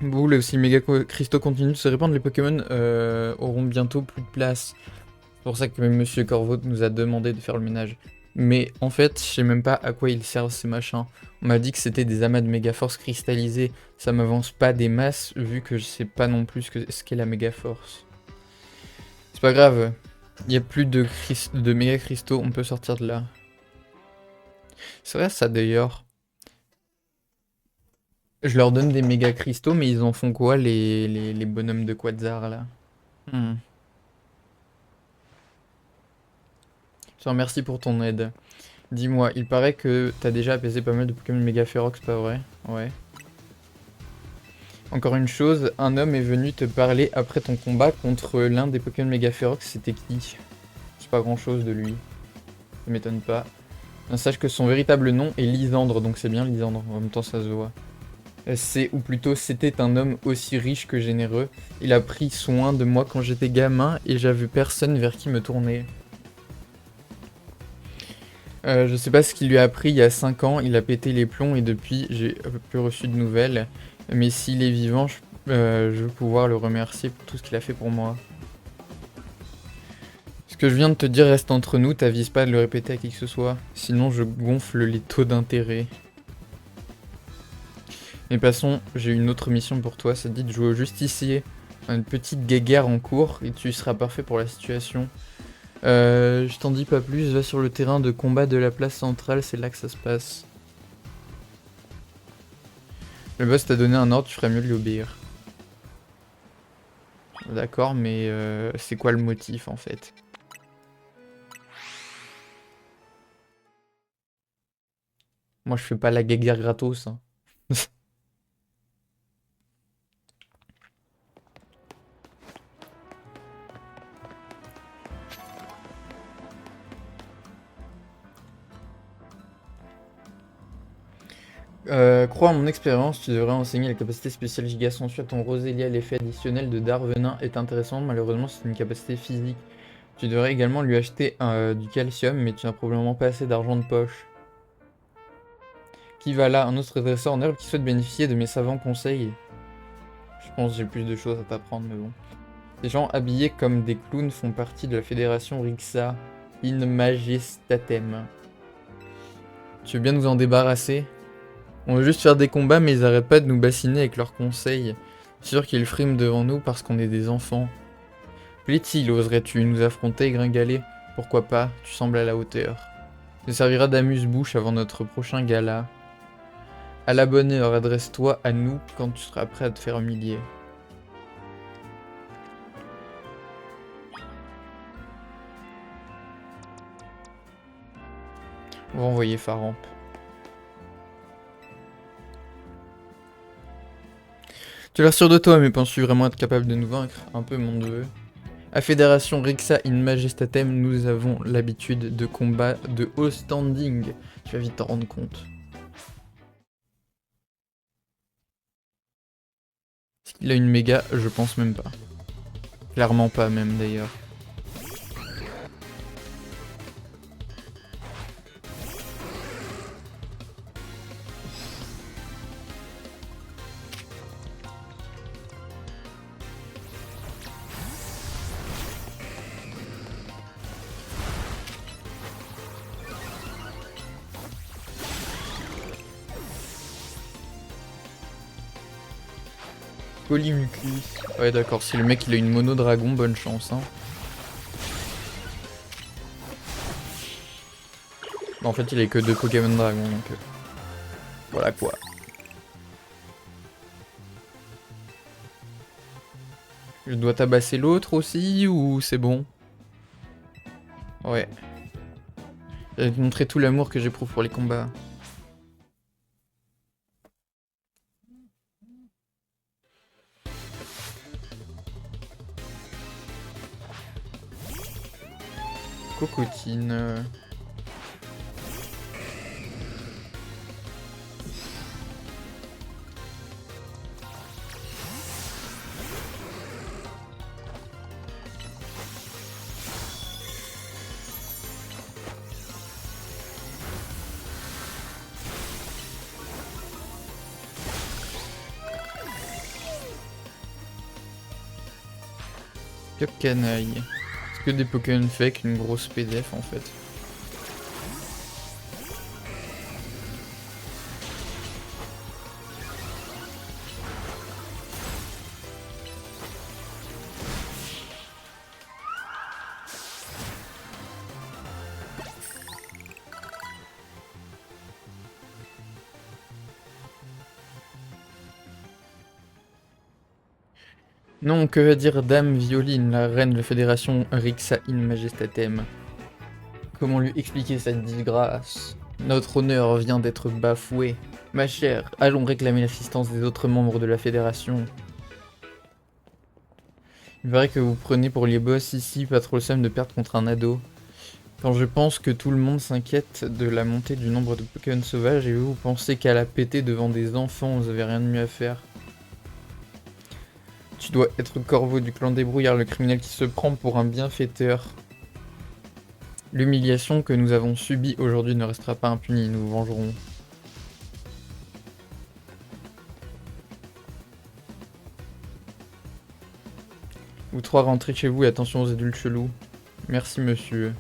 Vous, si méga cristaux continuent de se répandre, les Pokémon auront bientôt plus de place. C'est pour ça que même Monsieur Corvo nous a demandé de faire le ménage. Mais en fait, je sais même pas à quoi ils servent ces machins. On m'a dit que c'était des amas de Megaforce cristallisés. Ça m'avance pas des masses, vu que je sais pas non plus ce qu'est la Megaforce. C'est pas grave. Il y a plus de méga cristaux, on peut sortir de là. C'est vrai ça d'ailleurs. Je leur donne des méga cristaux, mais ils en font quoi les bonhommes de Quatzar là? Je te remercie pour ton aide. Dis-moi, il paraît que t'as déjà apaisé pas mal de Pokémon méga férox, pas vrai? Ouais. Encore une chose, un homme est venu te parler après ton combat contre l'un des Pokémon méga férox, c'était qui? C'est pas grand chose de lui. Ça m'étonne pas. Sache que son véritable nom est Lysandre, donc c'est bien Lysandre, en même temps ça se voit. Ou plutôt c'était un homme aussi riche que généreux. Il a pris soin de moi quand j'étais gamin et j'avais personne vers qui me tourner. Je sais pas ce qu'il lui a appris il y a 5 ans, il a pété les plombs et depuis j'ai plus reçu de nouvelles. Mais s'il est vivant, je vais pouvoir le remercier pour tout ce qu'il a fait pour moi. Ce que je viens de te dire reste entre nous, t'avises pas de le répéter à qui que ce soit. Sinon je gonfle les taux d'intérêt. Mais passons, j'ai une autre mission pour toi, ça te dit de jouer au justicier. Une petite guéguerre en cours et tu seras parfait pour la situation. Je t'en dis pas plus, va sur le terrain de combat de la place centrale, c'est là que ça se passe. Le boss t'a donné un ordre, tu ferais mieux de lui obéir. D'accord, mais c'est quoi le motif en fait? Moi je fais pas la guéguerre gratos. Hein. Crois à mon expérience, tu devrais enseigner la capacité spéciale Giga Sensu à ton Rosélia. L'effet additionnel de Darvenin est intéressant, malheureusement c'est une capacité physique. Tu devrais également lui acheter du calcium, mais tu n'as probablement pas assez d'argent de poche. Qui va là? Un autre dresseur en herbe qui souhaite bénéficier de mes savants conseils. Je pense que j'ai plus de choses à t'apprendre, mais bon. Ces gens habillés comme des clowns font partie de la fédération Rixa in Majestatem. Tu veux bien nous en débarrasser? On veut juste faire des combats, mais ils arrêtent pas de nous bassiner avec leurs conseils. C'est sûr qu'ils friment devant nous parce qu'on est des enfants. Plittil, oserais-tu nous affronter, Gringalet? Pourquoi pas, tu sembles à la hauteur. Ça servira d'amuse-bouche avant notre prochain gala. À la bonne heure, adresse-toi à nous quand tu seras prêt à te faire humilier. On va envoyer Faramp. Tu as l'air sûr de toi, mais penses-tu vraiment être capable de nous vaincre? Un peu, mon neveu. À Fédération Rixa in Majestatem, nous avons l'habitude de combats de haut standing. Tu vas vite t'en rendre compte. Est-ce qu'il a une méga? Je pense même pas. Clairement pas même d'ailleurs. Polymucus. Ouais d'accord, si le mec il a une mono dragon, bonne chance hein. En fait il a que 2 Pokémon dragon donc voilà quoi. Je dois tabasser l'autre aussi ou c'est bon? Ouais. Je vais te montrer tout l'amour que j'éprouve pour les combats. Cocotine. Que canaille. C'est que des Pokémon fake, une grosse PDF en fait. Non, que va dire Dame Violine, la reine de la fédération Rixa in Majestatem? Comment lui expliquer cette disgrâce? Notre honneur vient d'être bafoué. Ma chère, allons réclamer l'assistance des autres membres de la fédération. Il paraît que vous prenez pour les boss ici, pas trop le seum de perdre contre un ado. Quand je pense que tout le monde s'inquiète de la montée du nombre de Pokémon sauvages et vous pensez qu'à la péter devant des enfants, vous avez rien de mieux à faire. Tu dois être Corvo du clan des brouillards, le criminel qui se prend pour un bienfaiteur. L'humiliation que nous avons subie aujourd'hui ne restera pas impunie, nous vengerons. Vous trois rentrez chez vous et attention aux adultes chelous. Merci monsieur.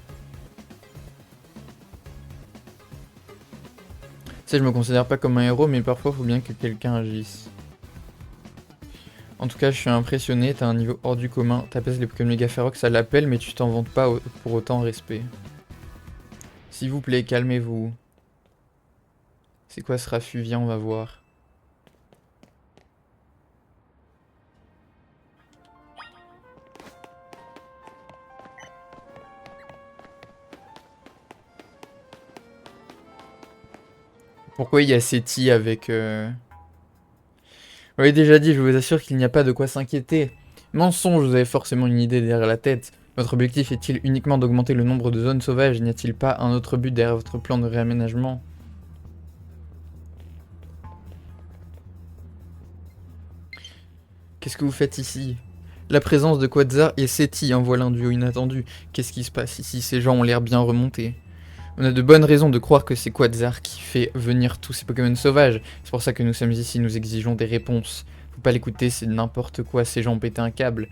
Tu sais, je me considère pas comme un héros, mais parfois faut bien que quelqu'un agisse. En tout cas, je suis impressionné, t'as un niveau hors du commun. T'appelles les Pokémon méga férox à l'appel, mais tu t'en vantes pas pour autant respect. S'il vous plaît, calmez-vous. C'est quoi ce raffut? Viens, on va voir. Pourquoi il y a Seti avec... Vous l'avez déjà dit, je vous assure qu'il n'y a pas de quoi s'inquiéter. Mensonge, vous avez forcément une idée derrière la tête. Votre objectif est-il uniquement d'augmenter le nombre de zones sauvages? N'y a-t-il pas un autre but derrière votre plan de réaménagement? Qu'est-ce que vous faites ici? La présence de Quatzar et Seti en voilà un duo inattendu. Qu'est-ce qui se passe ici? Ces gens ont l'air bien remontés. On a de bonnes raisons de croire que c'est Quatzar qui fait venir tous ces Pokémon sauvages. C'est pour ça que nous sommes ici, nous exigeons des réponses. Faut pas l'écouter, c'est n'importe quoi, ces gens pétaient un câble.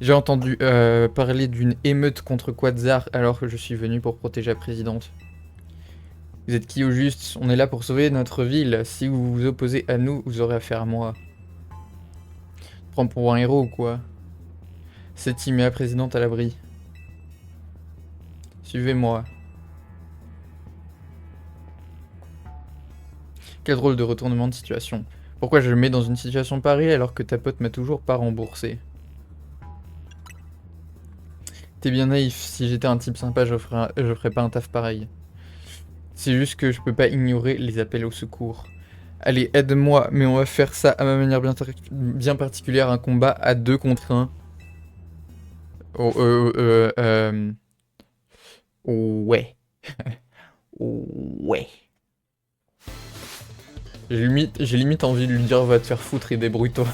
J'ai entendu parler d'une émeute contre Quatzar alors que je suis venu pour protéger la présidente. Vous êtes qui au juste? On est là pour sauver notre ville. Si vous vous opposez à nous, vous aurez affaire à moi. Prends pour un héros ou quoi? Seti met la présidente à l'abri. Suivez-moi. Quel drôle de retournement de situation. Pourquoi je le mets dans une situation pareille alors que ta pote m'a toujours pas remboursé? T'es bien naïf, si j'étais un type sympa, je ferais pas un taf pareil. C'est juste que je peux pas ignorer les appels au secours. Allez, aide-moi, mais on va faire ça à ma manière bien particulière, un combat à 2 contre 1. Oh, ouais. Ouais. J'ai limite envie de lui dire va te faire foutre et débrouille-toi.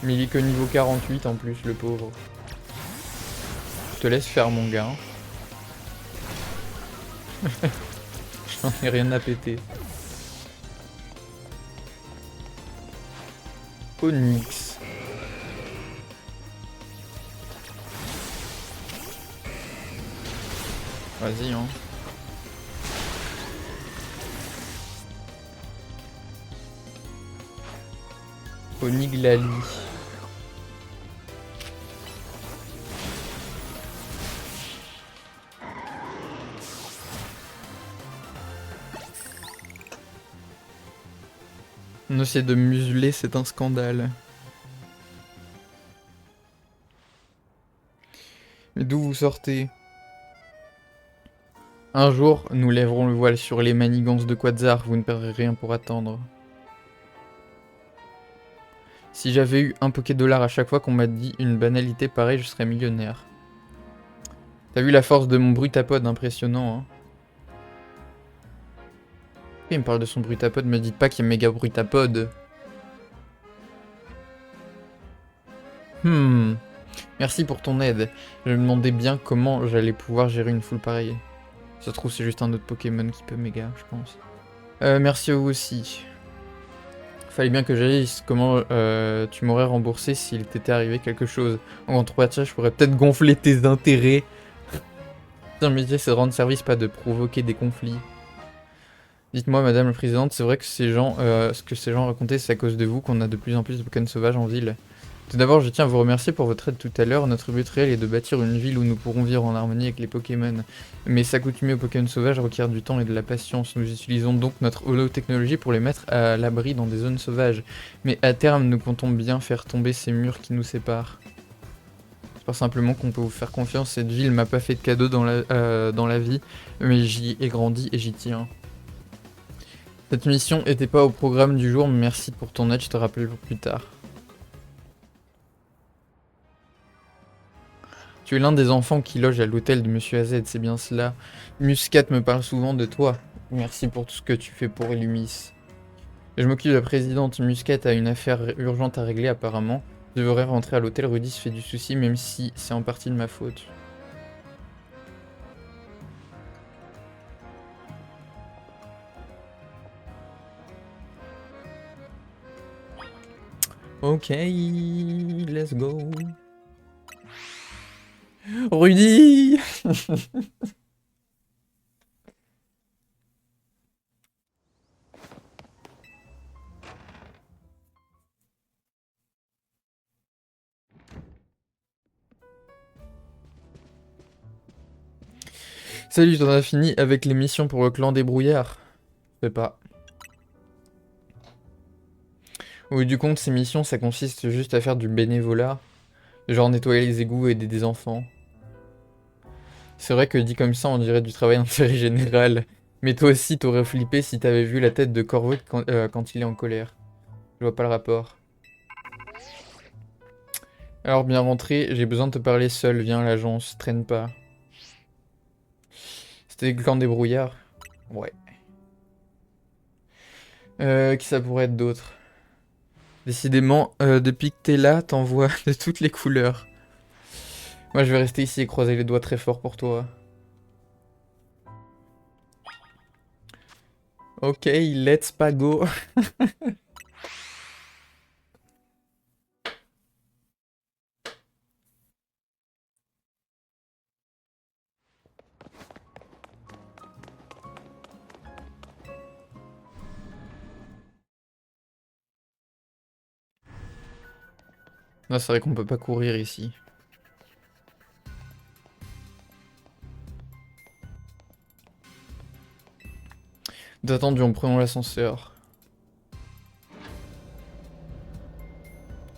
Mais il est que niveau 48 en plus, le pauvre. Je te laisse faire mon gars. J'en ai rien à péter. Onyx. Vas-y, hein. Oniglali. On essaie de museler, c'est un scandale. Mais d'où vous sortez? Un jour, nous lèverons le voile sur les manigances de Quasar, vous ne perdrez rien pour attendre. Si j'avais eu un $1 à chaque fois qu'on m'a dit une banalité pareille, je serais millionnaire. T'as vu la force de mon brutapode, impressionnant, hein. Pourquoi il me parle de son brutapode? Me dites pas qu'il y a méga brutapode. Merci pour ton aide. Je me demandais bien comment j'allais pouvoir gérer une foule pareille. Ça se trouve, c'est juste un autre Pokémon qui peut méga, je pense. Merci à vous aussi. Fallait bien que j'agisse. Comment tu m'aurais remboursé s'il t'était arrivé quelque chose? En contrepartie, je pourrais peut-être gonfler tes intérêts. Putain, mais c'est de rendre service, pas de provoquer des conflits. Dites-moi, Madame la Présidente, c'est vrai que ce que ces gens racontaient, c'est à cause de vous qu'on a de plus en plus de Pokémon sauvages en ville. Tout d'abord, je tiens à vous remercier pour votre aide tout à l'heure. Notre but réel est de bâtir une ville où nous pourrons vivre en harmonie avec les Pokémon. Mais s'accoutumer aux Pokémon sauvages requiert du temps et de la patience. Nous utilisons donc notre holotechnologie pour les mettre à l'abri dans des zones sauvages. Mais à terme, nous comptons bien faire tomber ces murs qui nous séparent. J'espère simplement qu'on peut vous faire confiance. Cette ville m'a pas fait de cadeau dans la vie, mais j'y ai grandi et j'y tiens. Cette mission était pas au programme du jour, mais merci pour ton aide, je te rappelle pour plus tard. Tu es l'un des enfants qui loge à l'hôtel de Monsieur AZ, c'est bien cela. Muscat me parle souvent de toi. Merci pour tout ce que tu fais pour Illumis. Je m'occupe de la présidente. Muscat a une affaire urgente à régler apparemment. Je devrais rentrer à l'hôtel, Rudy se fait du souci même si c'est en partie de ma faute. Ok, let's go. Rudy. Salut, t'en as fini avec les missions pour le clan des brouillards? Je sais pas. Au bout du compte, ces missions, ça consiste juste à faire du bénévolat. Genre nettoyer les égouts et aider des enfants. C'est vrai que dit comme ça, on dirait du travail d'intérêt général. Mais toi aussi, t'aurais flippé si t'avais vu la tête de Corvold quand il est en colère. Je vois pas le rapport. Alors bien rentré, j'ai besoin de te parler seul, viens à l'agence, traîne pas. C'était le clan des brouillards? Ouais. Qui ça pourrait être d'autre? Décidément, depuis que t'es là, t'en vois de toutes les couleurs. Moi je vais rester ici et croiser les doigts très fort pour toi. Ok, let's pas go. Non, c'est vrai qu'on peut pas courir ici. Attendu, on prend l'ascenseur.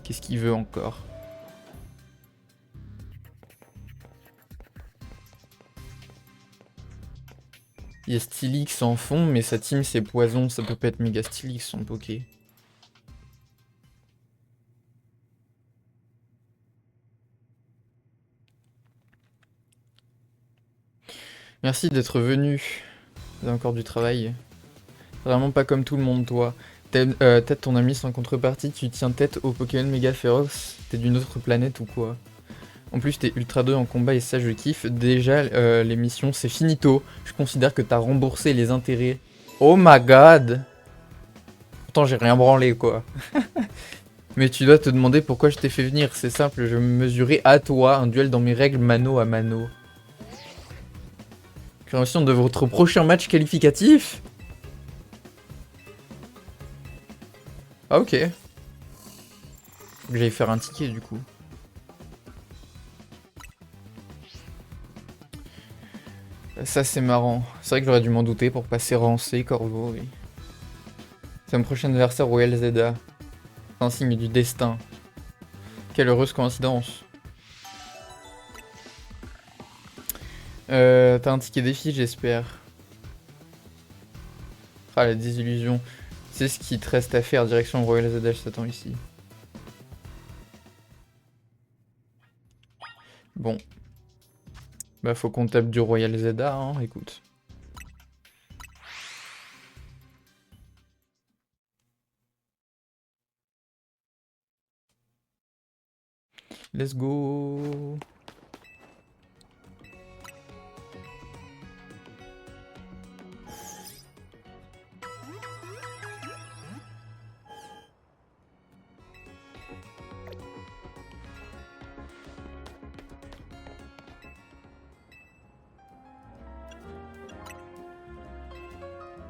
Qu'est-ce qu'il veut encore? Il y a Stylix en fond, mais sa team c'est Poison, ça peut pas être méga Stylix son Poké. Merci d'être venu. T'as encore du travail. Vraiment pas comme tout le monde, toi. T'aides ton ami sans contrepartie, tu tiens tête au Pokémon méga féroce. T'es d'une autre planète ou quoi? En plus, t'es ultra 2 en combat et ça, je kiffe. Déjà, les missions, c'est finito. Je considère que t'as remboursé les intérêts. Oh my god! Pourtant, j'ai rien branlé, quoi. Mais tu dois te demander pourquoi je t'ai fait venir. C'est simple, je me mesurais à toi un duel dans mes règles mano à mano. Création de votre prochain match qualificatif? Ah ok. Faut que j'aille faire un ticket du coup. Ça c'est marrant. C'est vrai que j'aurais dû m'en douter pour passer rang C, Corvo, oui. C'est mon prochain adversaire Royal Zeda. C'est un signe du destin. Quelle heureuse coïncidence. T'as un ticket défi, j'espère. Ah, la désillusion. C'est ce qui te reste à faire, direction Royal Zeda, je t'attends ici. Bon. Bah faut qu'on tape du Royal Zeda, hein, écoute. Let's go.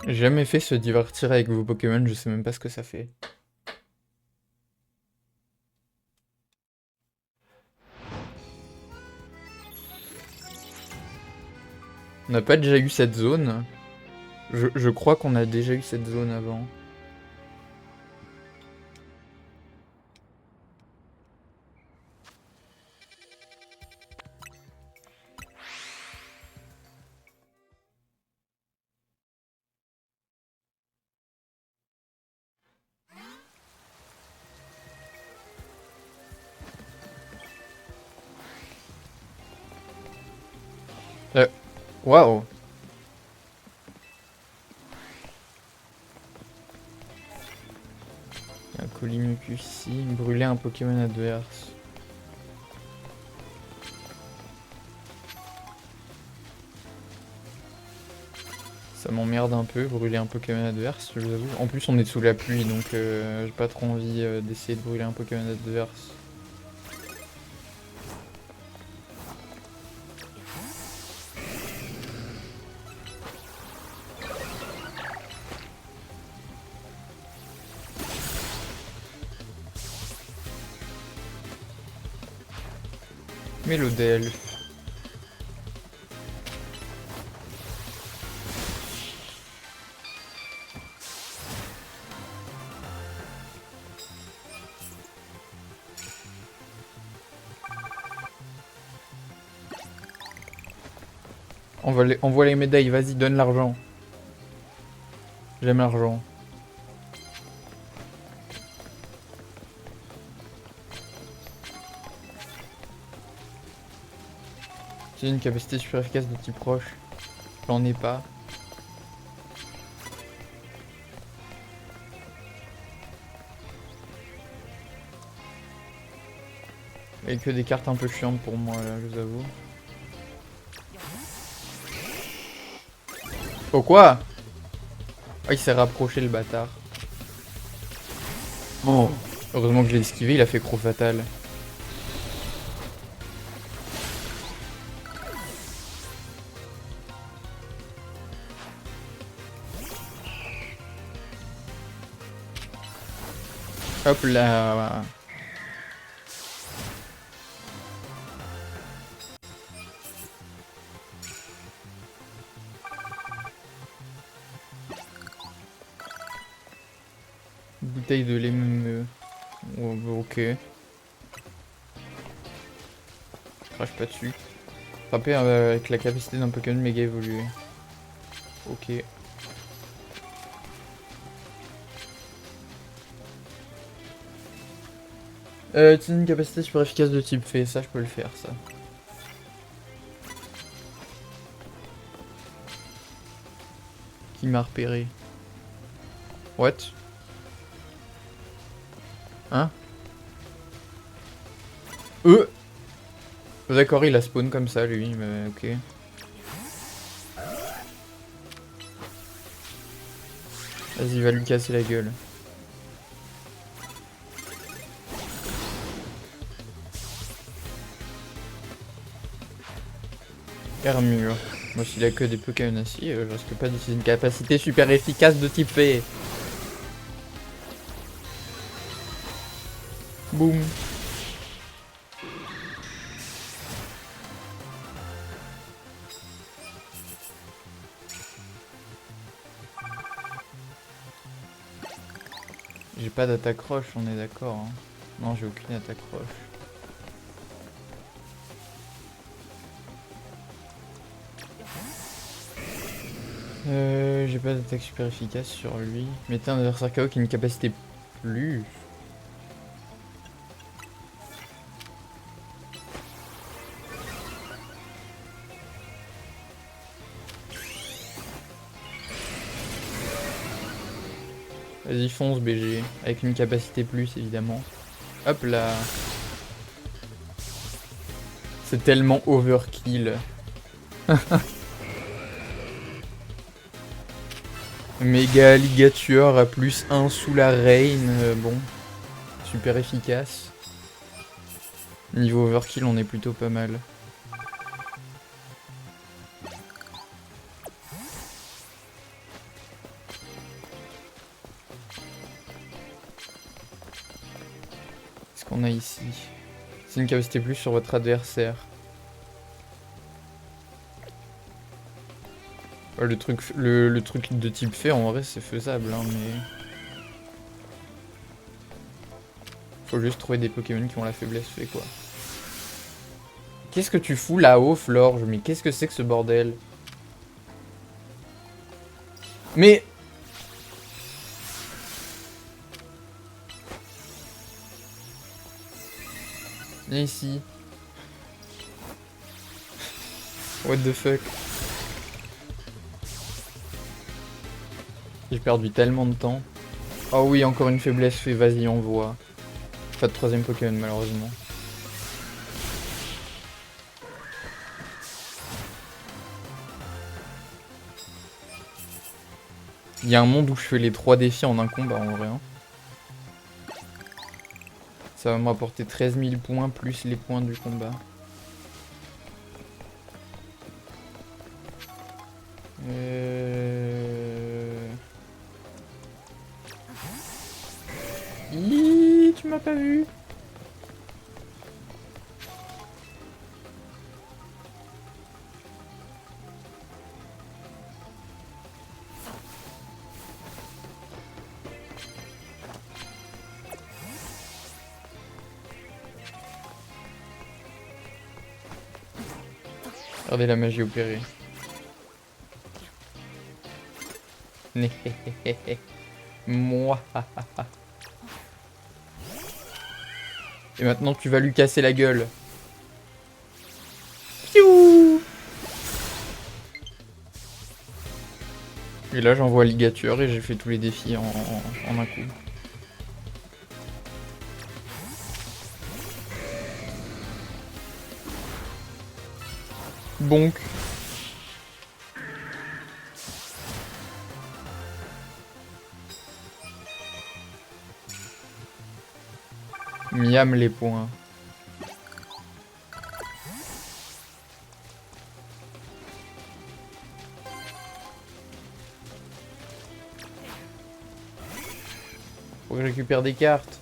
J'ai jamais fait se divertir avec vos Pokémon, je sais même pas ce que ça fait. On n'a pas déjà eu cette zone? Je crois qu'on a déjà eu cette zone avant. Waouh! Il y a un Colimucus ici, brûler un Pokémon adverse. Ça m'emmerde un peu, brûler un Pokémon adverse, je vous avoue. En plus, on est sous la pluie, donc j'ai pas trop envie d'essayer de brûler un Pokémon adverse. Mélodelphe. Envoie les médailles, vas-y, donne l'argent. J'aime l'argent. J'ai une capacité super efficace de type proche. J'en ai pas. Et que des cartes un peu chiantes pour moi là, je vous avoue. Oh quoi? Ah, il s'est rapproché le bâtard. Oh. Heureusement que je l'ai esquivé, il a fait croc fatal. Hop là. Bouteille de lait. Oh, bah, ok. Crache pas dessus. Frapper avec la capacité d'un Pokémon méga évolué. Ok. C'est une capacité super efficace de type fée, ça je peux le faire ça. Qui m'a repéré? What? Hein? D'accord, il a spawn comme ça lui, mais ok. Vas-y, va lui casser la gueule. Armure. Moi, s'il a que des Pokémon ainsi, je risque pas d'utiliser une capacité super efficace de type fée. Boum. J'ai pas d'attaque roche, on est d'accord. Hein. Non, j'ai aucune attaque roche. J'ai pas d'attaque super efficace sur lui. Mettez un adversaire KO qui a une capacité plus. Vas-y, fonce BG. Avec une capacité plus, évidemment. Hop là. C'est tellement overkill. Méga alligator à plus 1 sous la reine. Bon. Super efficace. Niveau overkill, on est plutôt pas mal. Qu'est-ce qu'on a ici? C'est une capacité plus sur votre adversaire. Le truc de type fée, en vrai, c'est faisable, hein, mais... Faut juste trouver des Pokémon qui ont la faiblesse fée, quoi. Qu'est-ce que tu fous là-haut, Florge? Mais qu'est-ce que c'est que ce bordel? Mais... Viens ici. What the fuck? J'ai perdu tellement de temps. Oh oui, encore une faiblesse fée, vas-y, on voit. Pas de troisième Pokémon, malheureusement. Il y a un monde où je fais les 3 défis en un combat, en vrai. Hein. Ça va me rapporter 13 000 points plus les points du combat. Hiiii, tu m'as pas vu. Regardez la magie opérée. Moi. Et maintenant tu vas lui casser la gueule. Piou. Et là j'envoie Ligature et j'ai fait tous les défis en un coup. Bonk. Miam les points. Faut que je récupère des cartes.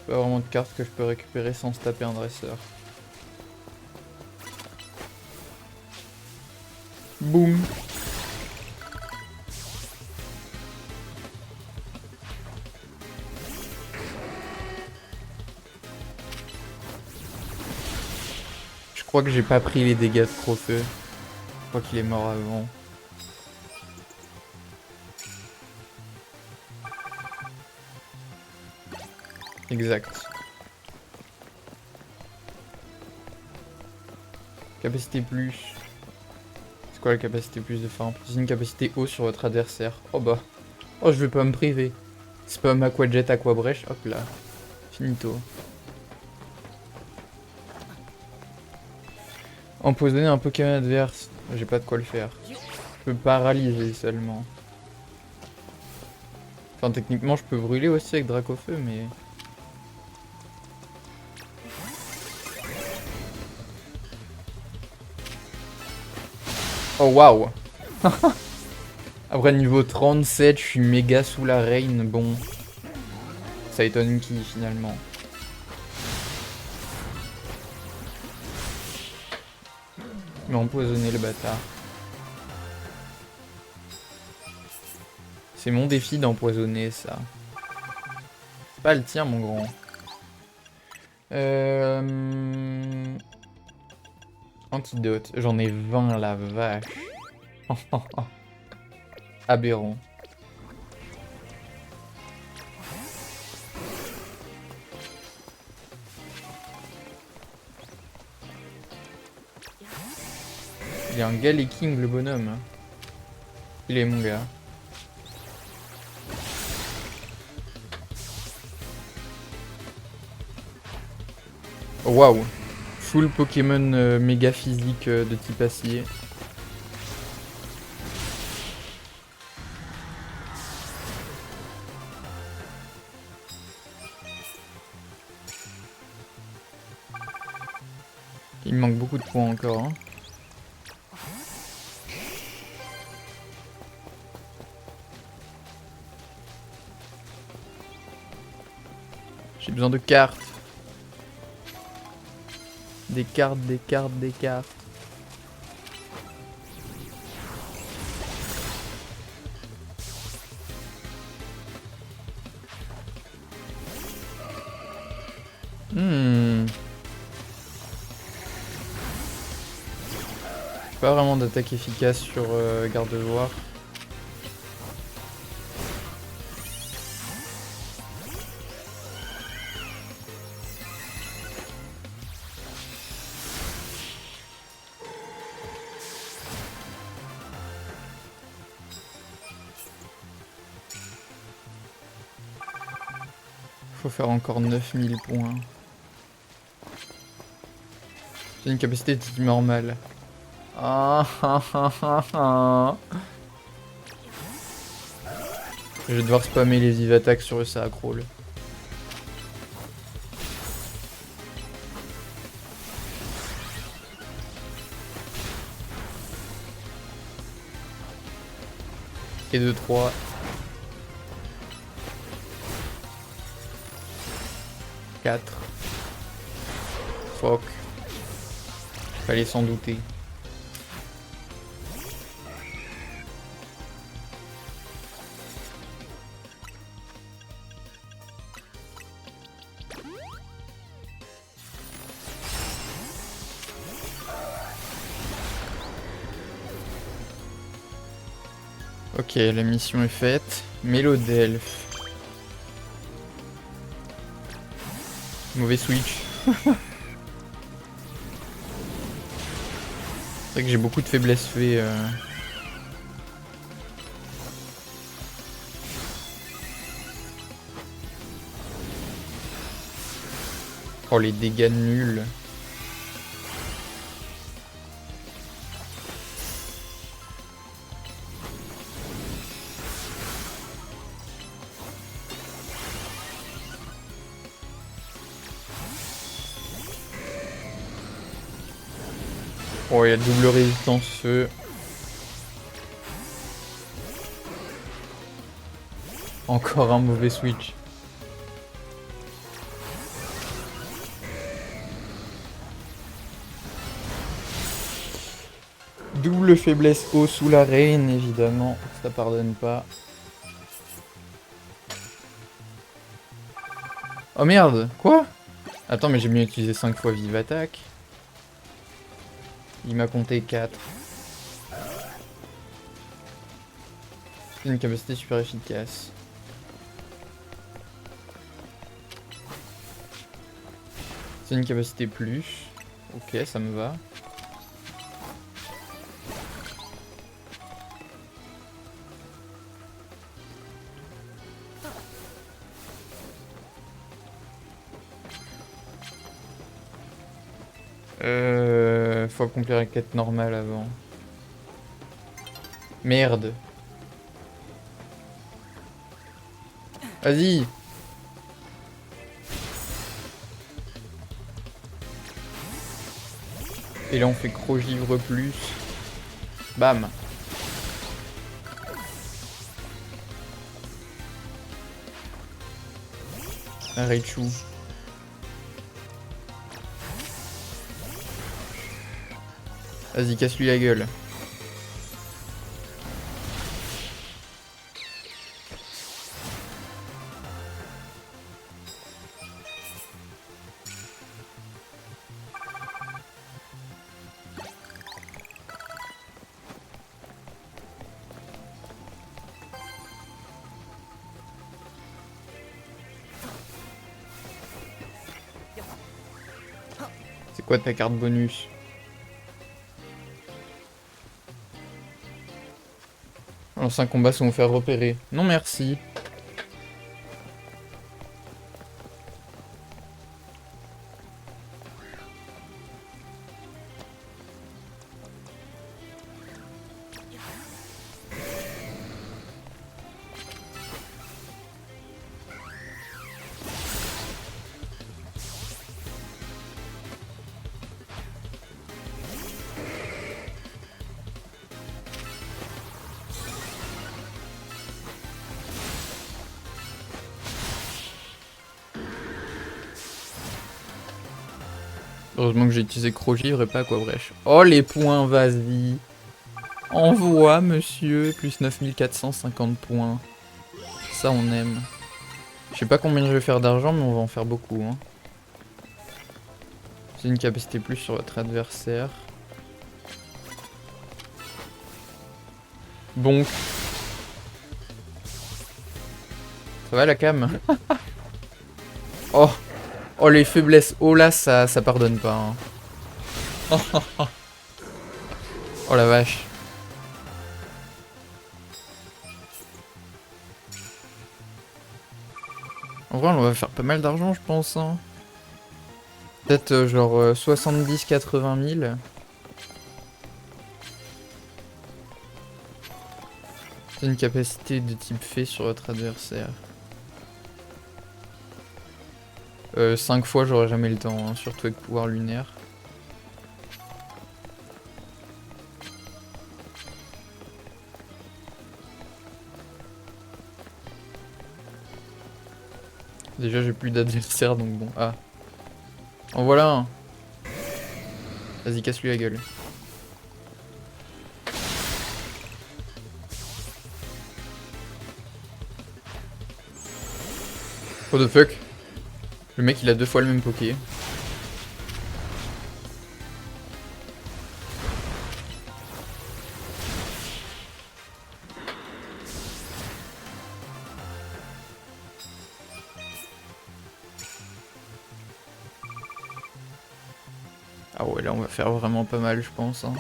Pas vraiment de cartes que je peux récupérer sans se taper un dresseur. Boum. Je crois que j'ai pas pris les dégâts de Crofeu. Je crois qu'il est mort avant. Exact. Capacité plus. C'est quoi la capacité plus de farm? C'est une capacité haut sur votre adversaire. Oh bah. Oh, je vais pas me priver. Spam Aquajet Aquabrèche. Hop là. Finito. Empoisonner un Pokémon adverse. J'ai pas de quoi le faire. Je peux paralyser seulement. Enfin, techniquement, je peux brûler aussi avec Dracofeu, mais... Oh waouh. Après niveau 37, je suis méga sous la reine. Bon. Ça étonne qui finalement? Mais empoisonner le bâtard. C'est mon défi d'empoisonner ça. C'est pas le tien mon grand. Antidote. J'en ai 20 la vache. Aberrant. Il est un Galley King le bonhomme. Il est mon gars. Waouh. Full Pokémon méga physique de type acier. Il me manque beaucoup de points encore. Hein. J'ai besoin de cartes. Des cartes, des cartes, des cartes. Pas vraiment d'attaque efficace sur Gardevoir. Faut faire encore 9000 points. J'ai une capacité de type normale. Ah, ah, ah, ah, ah. Je vais devoir spammer les vives attaques sur le Sacrol. Et 2, 3. 4. Fuck. Fallait s'en douter. Ok, la mission est faite. Mélodelphe. Mauvais switch. C'est vrai que j'ai beaucoup de faiblesses fées. Oh les dégâts nuls. Oh, il y a double résistance feu. Encore un mauvais switch. Double faiblesse eau sous la reine, évidemment. Ça pardonne pas. Oh merde, quoi? Attends, mais j'ai bien utilisé 5 fois vive attaque. Il m'a compté 4. C'est une capacité super efficace. C'est une capacité plus. Ok, ça me va. Faut accomplir la quête normale avant. Merde. Vas-y. Et là on fait Crogivre plus. Bam. Raichu. Vas-y, casse-lui la gueule. C'est quoi ta carte bonus? L'ancien combat se vont faire repérer. Non merci. Heureusement que j'ai utilisé Crogivre et pas Aquabrèche. Oh les points, vas-y. Envoie, monsieur. Plus 9450 points. Ça, on aime. Je sais pas combien je vais faire d'argent, mais on va en faire beaucoup. Hein. C'est une capacité plus sur votre adversaire. Bon. Ça va la cam? Oh. Oh les faiblesses. Oh là, ça pardonne pas. Hein. Oh la vache. En vrai, on va faire pas mal d'argent, je pense. Hein. Peut-être genre 70-80 000. C'est une capacité de type fée sur votre adversaire. 5 fois, j'aurais jamais le temps, hein, surtout avec pouvoir lunaire. Déjà, j'ai plus d'adversaires, donc bon. Ah. En voilà un. Vas-y, casse-lui la gueule. What the fuck? Le mec, il a 2 fois le même poké. Ah ouais, là, on va faire vraiment pas mal, je pense. Hein.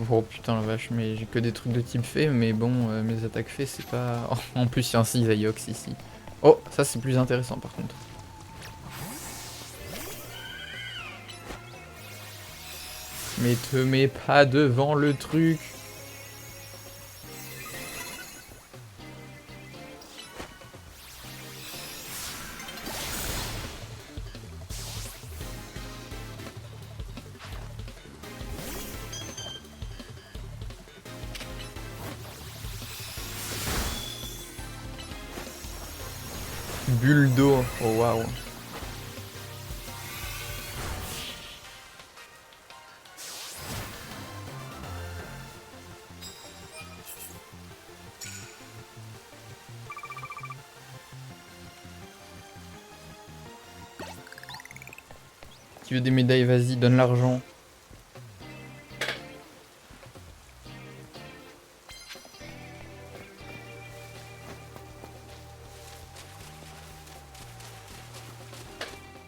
Oh putain la vache, mais j'ai que des trucs de type fée, mais bon, mes attaques fées, c'est pas... Oh, en plus, il y a un Cisaiox ici. Oh, ça c'est plus intéressant par contre. Mais te mets pas devant le truc. Bulle d'eau, oh waouh. Tu veux des médailles, vas-y, donne l'argent.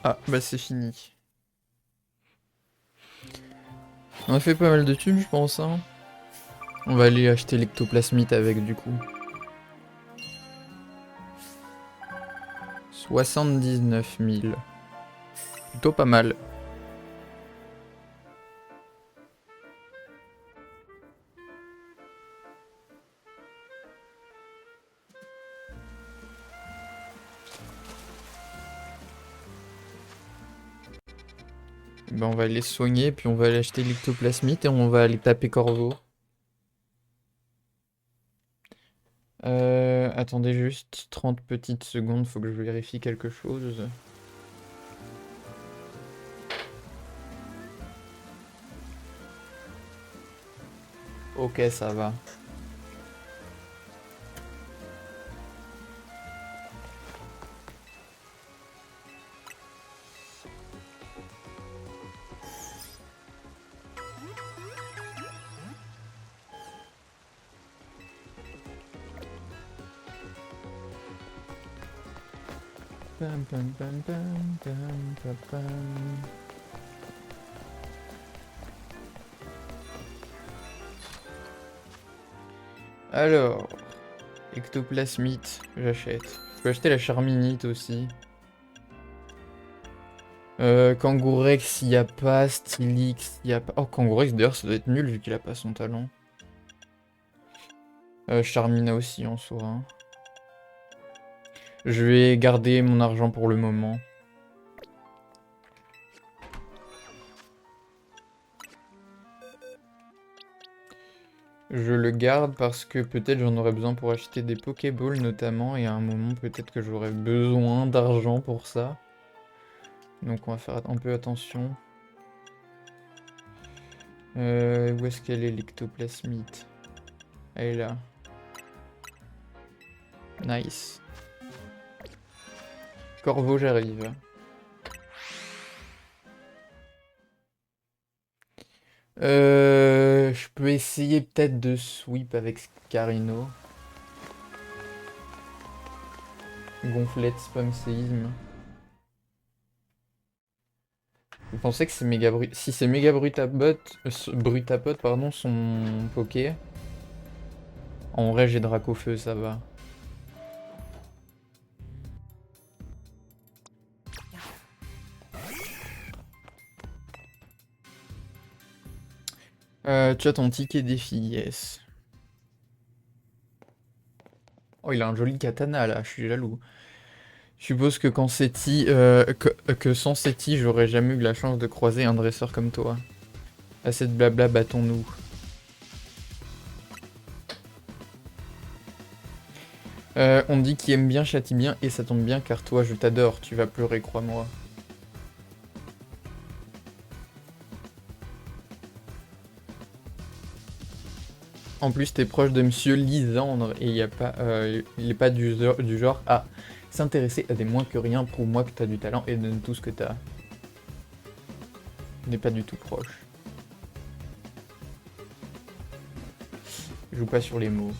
Ah, bah c'est fini. On a fait pas mal de thunes, je pense. Hein. On va aller acheter l'ectoplasmite avec, du coup. 79 000. Plutôt pas mal. Ben, on va aller se soigner, puis on va aller acheter l'ectoplasmite et on va aller taper Corvo. Attendez juste 30 petites secondes, faut que je vérifie quelque chose. Ok, ça va. Pam, pam, pam, pam, pam, pam, pam. Alors, ectoplasmite, j'achète. Je peux acheter la charminite aussi. Kangourex, il y a pas. Stylix, il y a pas. Oh, Kangourex, d'ailleurs, ça doit être nul vu qu'il a pas son talent. Charmina aussi en soi, hein. Je vais garder mon argent pour le moment. Je le garde parce que peut-être j'en aurai besoin pour acheter des Pokéballs notamment, et à un moment peut-être que j'aurai besoin d'argent pour ça. Donc on va faire un peu attention. Où est-ce qu'elle est l'ectoplasmite? Elle est là. Nice. Corvo, j'arrive. Je peux essayer peut-être de sweep avec Scarino. Gonflette, spam, séisme. Vous pensez que c'est méga brut... Si c'est méga brutapod, brutapod, pardon, son poké. En vrai, j'ai Dracofeu, ça va. Tu as ton ticket défi, yes. Oh, il a un joli katana là, je suis jaloux. Je suppose que quand Seti, que sans Seti, j'aurais jamais eu la chance de croiser un dresseur comme toi. Assez de blabla, battons-nous. On dit qui aime bien châtie bien, et ça tombe bien car toi je t'adore, tu vas pleurer, crois-moi. En plus, t'es proche de Monsieur Lisandre et il est pas du genre à s'intéresser à des moins que rien. Prouve-moi que t'as du talent et donne tout ce que t'as. On n'est pas du tout proche. Je joue pas sur les mots.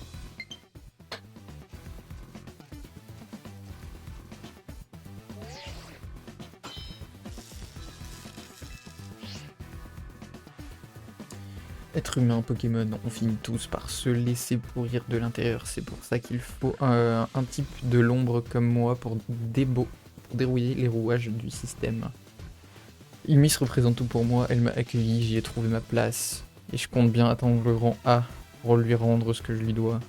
Être humain, Pokémon, on finit tous par se laisser pourrir de l'intérieur. C'est pour ça qu'il faut un type de l'ombre comme moi pour dérouiller les rouages du système. Ilmis représente tout pour moi, elle m'a accueilli, j'y ai trouvé ma place. Et je compte bien attendre le rang A pour lui rendre ce que je lui dois.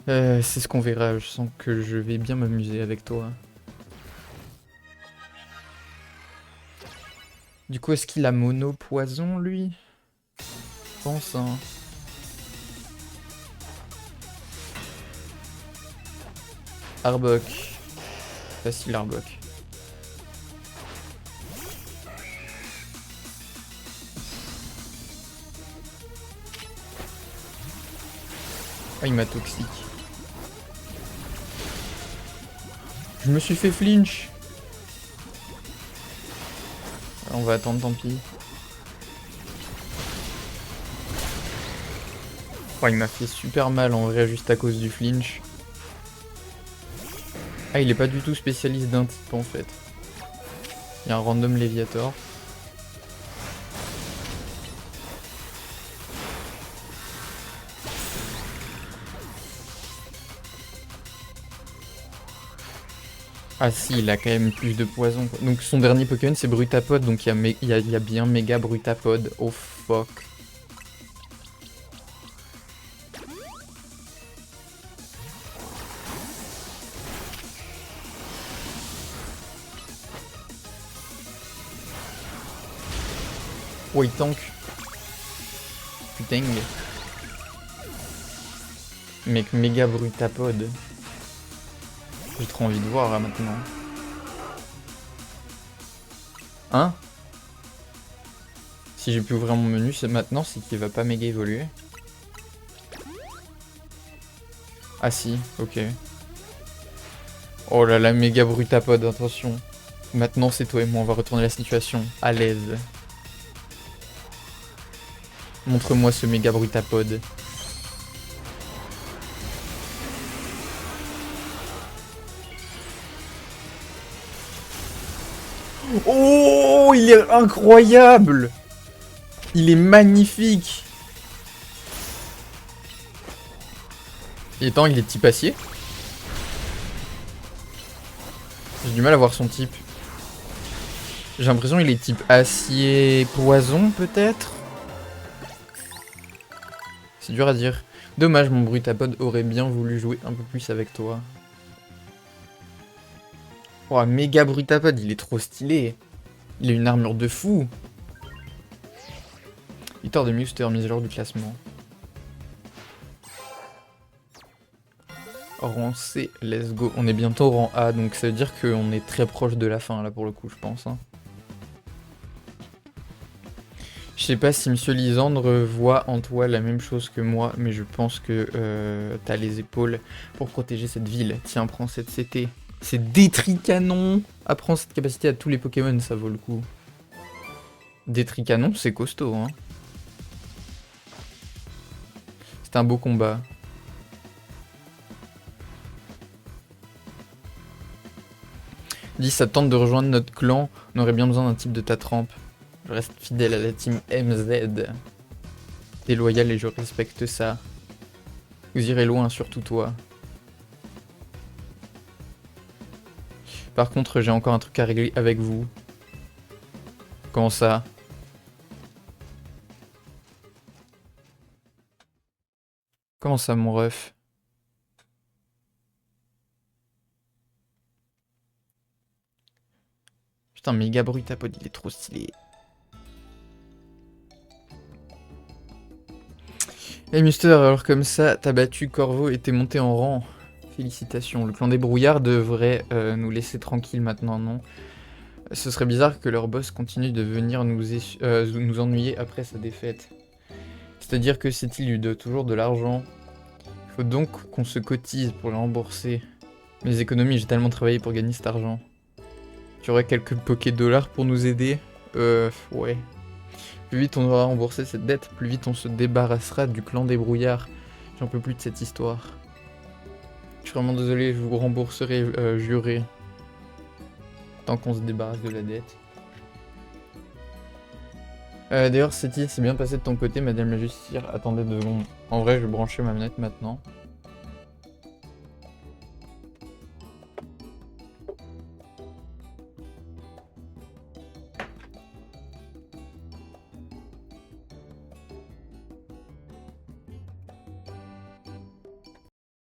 C'est ce qu'on verra, je sens que je vais bien m'amuser avec toi. Du coup, est-ce qu'il a mono poison, lui? Je pense, hein. Arbok. Facile, Arbok. Ah, il m'a toxique. Je me suis fait flinch. On va attendre, tant pis. Oh, il m'a fait super mal en vrai, juste à cause du flinch. Ah, il est pas du tout spécialiste d'un type en fait. Il y a un random Léviator. Ah si, il a quand même plus de poison, quoi. Donc son dernier Pokémon c'est Brutapod, donc il y a bien méga Brutapod. Oh fuck. Oh, il tank. Putain. Mec, méga brutapode. J'ai trop envie de voir là maintenant. Hein? Si j'ai pu ouvrir mon menu maintenant, c'est qu'il va pas méga évoluer. Ah si, ok. Oh là là, méga brutapode, attention. Maintenant c'est toi et moi, on va retourner la situation. À l'aise. Montre-moi ce méga brutapode. Oh, il est incroyable! Il est magnifique! Et attends, il est type acier? J'ai du mal à voir son type. J'ai l'impression qu'il est type acier poison peut-être? C'est dur à dire. Dommage, mon brutapode aurait bien voulu jouer un peu plus avec toi. Oh, méga brutapode, il est trop stylé. Il a une armure de fou. Victoire de Muster, mise à jour du classement. Rang C, let's go. On est bientôt rang A, donc ça veut dire qu'on est très proche de la fin là pour le coup, je pense. Hein. Je sais pas si Monsieur Lisandre voit en toi la même chose que moi, mais je pense que t'as les épaules pour protéger cette ville. Tiens, prends cette CT. C'est Détricanon. Apprends cette capacité à tous les Pokémon, ça vaut le coup. Détricanon, c'est costaud, hein. C'est un beau combat. Dis, ça tente de rejoindre notre clan. On aurait bien besoin d'un type de ta trempe. Je reste fidèle à la team MZ. T'es loyal et je respecte ça. Vous irez loin, surtout toi. Par contre, j'ai encore un truc à régler avec vous. Comment ça? Comment ça, mon ref? Putain, méga brutapode, il est trop stylé. Hey Mister, alors comme ça, t'as battu Corvo et t'es monté en rang. Félicitations. Le clan des brouillards devrait nous laisser tranquilles maintenant, non? Ce serait bizarre que leur boss continue de venir nous ennuyer après sa défaite. C'est-à-dire que cet île lui doit toujours de l'argent. Il faut donc qu'on se cotise pour le rembourser. Mes économies, j'ai tellement travaillé pour gagner cet argent. Tu aurais quelques Poké-dollars pour nous aider? Ouais. Plus vite on aura remboursé cette dette, plus vite on se débarrassera du clan des brouillards. J'en peux plus de cette histoire. Je suis vraiment désolé, je vous rembourserai, juré. Tant qu'on se débarrasse de la dette. D'ailleurs, cette île s'est bien passée de ton côté, madame la justicière. Attendez 2 secondes. En vrai, je vais brancher ma manette maintenant.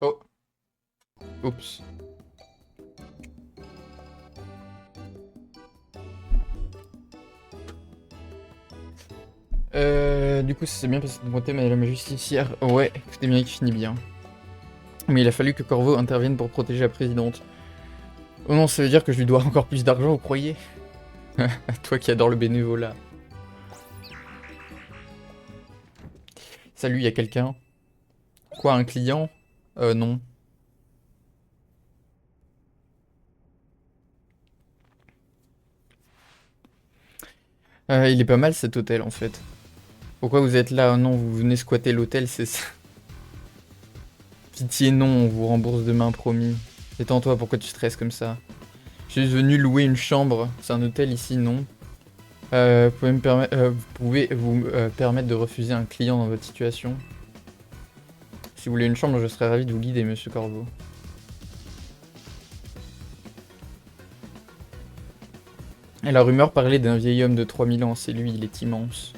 Oh. Oups. Du coup, ça s'est bien passé de ton côté, madame la justicière. Ouais, c'était bien qui finit bien. Mais il a fallu que Corvo intervienne pour protéger la présidente. Oh non, ça veut dire que je lui dois encore plus d'argent, vous croyez? Toi qui adore le bénévolat. Salut, y a quelqu'un? Quoi, un client? Non. Il est pas mal cet hôtel en fait. Pourquoi vous êtes là? Oh non, vous venez squatter l'hôtel, c'est ça. Pitié non, on vous rembourse demain, promis. Détends-toi, pourquoi tu stresses comme ça? Je suis venu louer une chambre. C'est un hôtel ici, non? Vous pouvez vous permettre de refuser un client dans votre situation? Si vous voulez une chambre, je serais ravi de vous guider, monsieur Corvo. Et la rumeur parlait d'un vieil homme de 3000 ans, c'est lui, il est immense.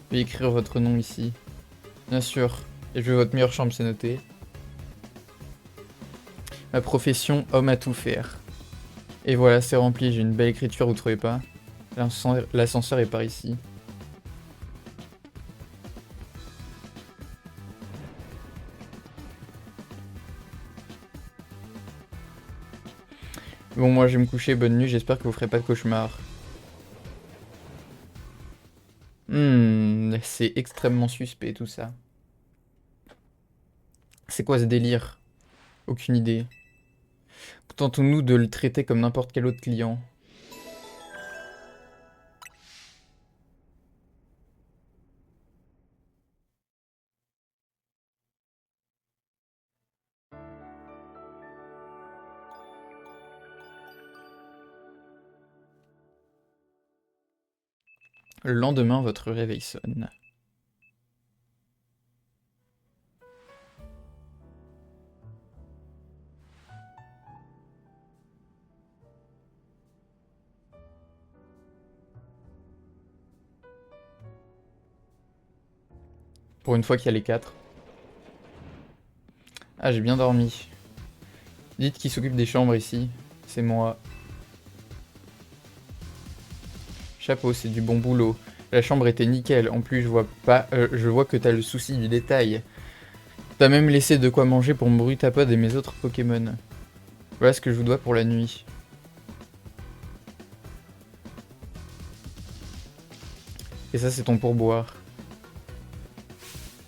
Veuillez écrire votre nom ici. Bien sûr. Et je veux votre meilleure chambre, c'est noté. Ma profession, homme à tout faire. Et voilà, c'est rempli, j'ai une belle écriture, vous trouvez pas? L'ascenseur est par ici. Bon, moi je vais me coucher, bonne nuit, j'espère que vous ferez pas de cauchemar. C'est extrêmement suspect tout ça. C'est quoi ce délire? Aucune idée. Contentons-nous de le traiter comme n'importe quel autre client. Le lendemain, votre réveil sonne. Pour une fois qu'il y a les 4. Ah, j'ai bien dormi. Dites qui s'occupe des chambres ici. C'est moi. Chapeau, c'est du bon boulot. La chambre était nickel. En plus, je vois que t'as le souci du détail. T'as même laissé de quoi manger pour Brutapod et mes autres Pokémon. Voilà ce que je vous dois pour la nuit. Et ça, c'est ton pourboire.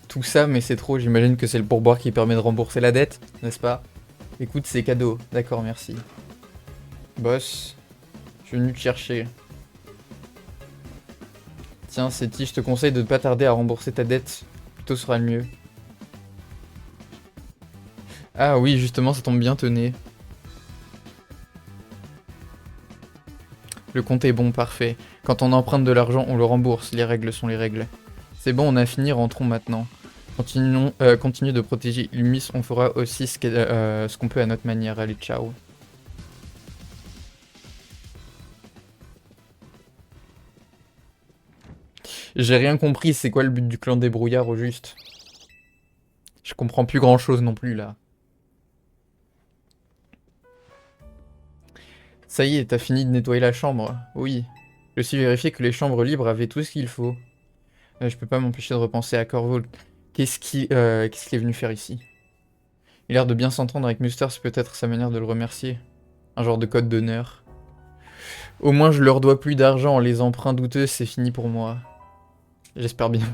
Tout ça, mais c'est trop. J'imagine que c'est le pourboire qui permet de rembourser la dette, n'est-ce pas? Écoute, c'est cadeau. D'accord, merci. Boss, je suis venu te chercher. Tiens, Seti, je te conseille de ne pas tarder à rembourser ta dette. Plus tôt sera le mieux. Ah oui, justement, ça tombe bien, tenez. Le compte est bon, parfait. Quand on emprunte de l'argent, on le rembourse. Les règles sont les règles. C'est bon, on a fini, rentrons maintenant. Continuez de protéger Illumis, on fera aussi ce qu'on peut à notre manière. Allez, ciao. J'ai rien compris, c'est quoi le but du clan des brouillards au juste? Je comprends plus grand chose non plus là. Ça y est, t'as fini de nettoyer la chambre? Oui. Je suis vérifié que les chambres libres avaient tout ce qu'il faut. Je peux pas m'empêcher de repenser à Corvo. Qu'est-ce qu'il est venu faire ici? Il a l'air de bien s'entendre avec Muster, c'est peut-être sa manière de le remercier. Un genre de code d'honneur. Au moins je leur dois plus d'argent, les emprunts douteux c'est fini pour moi. J'espère bien.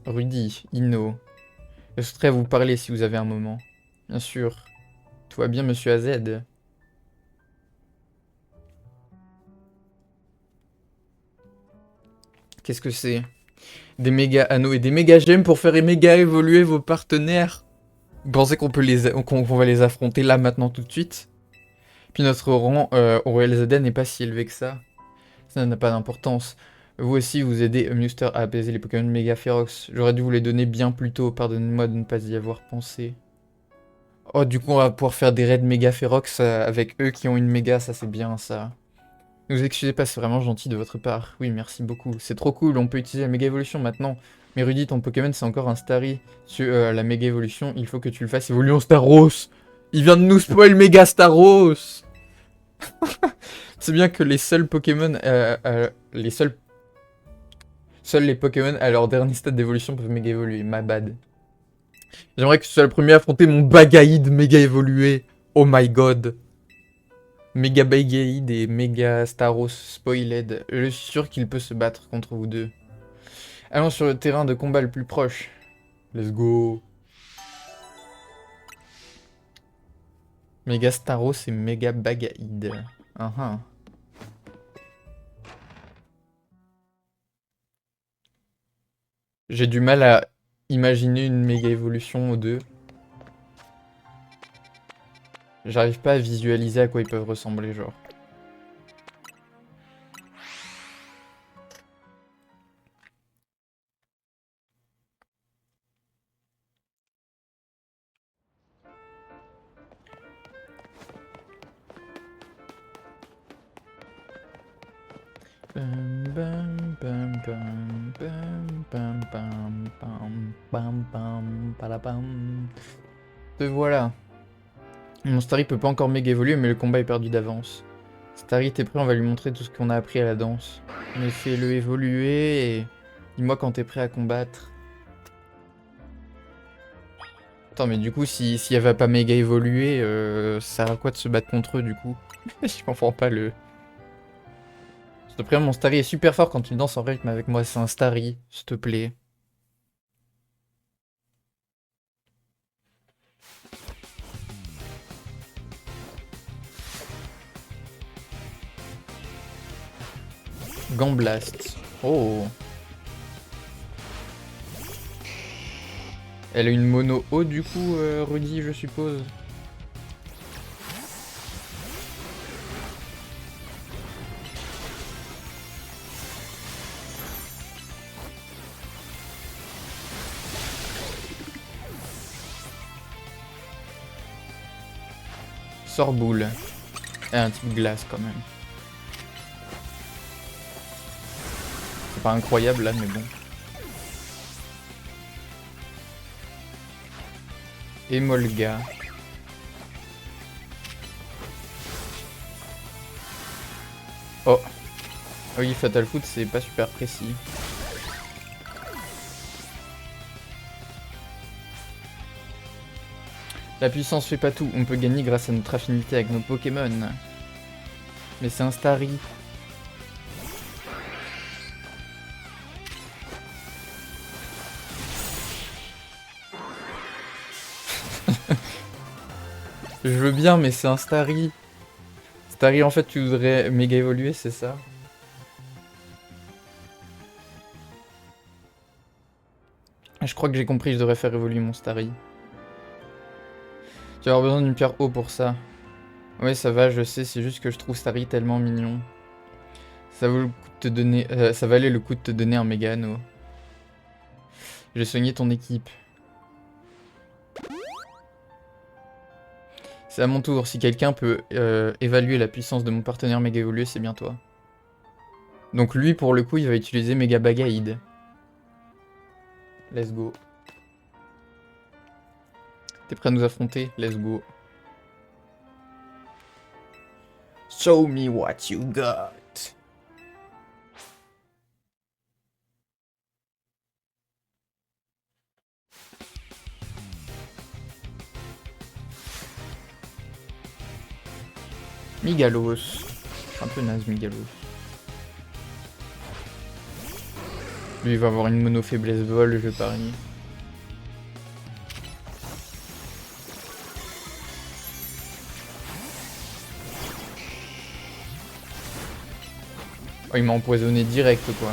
Rudy, Inno. Je souhaiterais vous parler si vous avez un moment. Bien sûr. Tout va bien, monsieur AZ. Qu'est-ce que c'est? Des méga anneaux et des méga gemmes pour faire méga évoluer vos partenaires. Vous pensez qu'on peut qu'on va les affronter là, maintenant, tout de suite? Puis notre rang au Royal Zelda n'est pas si élevé que ça. Ça n'a pas d'importance. Vous aussi, vous aidez Muster à apaiser les Pokémon méga férox. J'aurais dû vous les donner bien plus tôt, pardonnez-moi de ne pas y avoir pensé. Oh, du coup, on va pouvoir faire des raids méga férox avec eux qui ont une méga, ça c'est bien ça. Ne vous excusez pas, c'est vraiment gentil de votre part. Oui, merci beaucoup. C'est trop cool, on peut utiliser la méga évolution maintenant. Mais Rudy, ton Pokémon c'est encore un Starry. Sur la méga évolution, il faut que tu le fasses évoluer en Staros. Il vient de nous spoil méga Staros. C'est bien que les seuls Pokémon, seuls les Pokémon à leur dernier stade d'évolution peuvent méga évoluer. My bad. J'aimerais que tu sois le premier à affronter mon Bagaïd méga évolué. Oh my god. Méga Bagaïd et méga Staros spoiled. Je suis sûr qu'il peut se battre contre vous deux. Allons sur le terrain de combat le plus proche. Let's go. Méga Staros et méga Bagaïd. J'ai du mal à imaginer une méga évolution aux deux. J'arrive pas à visualiser à quoi ils peuvent ressembler, genre. Te voilà. Mon Starry peut pas encore méga évoluer, mais le combat est perdu d'avance. Starry, t'es prêt? On va lui montrer tout ce qu'on a appris à la danse. Mais fais-le évoluer et dis-moi quand t'es prêt à combattre. Attends, mais du coup, si elle va pas méga évoluer, ça sert à quoi de se battre contre eux, du coup? Je comprends pas le... S'il te plaît, mon Starry est super fort quand tu danses en rythme avec moi, c'est un Starry, s'il te plaît. Gamblast. Oh. Elle a une mono haut du coup, Rudy, je suppose. Sorboule. Et un type glace quand même. C'est pas incroyable là, mais bon. Emolga. Oh. Oui, Fatal Foot, c'est pas super précis. La puissance fait pas tout, on peut gagner grâce à notre affinité avec nos Pokémon. Mais c'est un Starry. Je veux bien, mais c'est un Starry. Starry, en fait, tu voudrais méga évoluer, c'est ça? Je crois que j'ai compris, je devrais faire évoluer mon Starry. Tu vas avoir besoin d'une pierre eau pour ça. Ouais, ça va, je sais, c'est juste que je trouve Starry tellement mignon. Ça vaut le coup de te donner, ça valait le coup de te donner un méga anneau. J'ai soigné ton équipe. C'est à mon tour. Si quelqu'un peut évaluer la puissance de mon partenaire méga évolué, c'est bien toi. Donc lui, pour le coup, il va utiliser méga bagaïde. Let's go. T'es prêt à nous affronter? Let's go. Show me what you got. Migalos. Un peu naze, Migalos. Lui, il va avoir une mono faiblesse vol, je parie. Oh, il m'a empoisonné direct, quoi.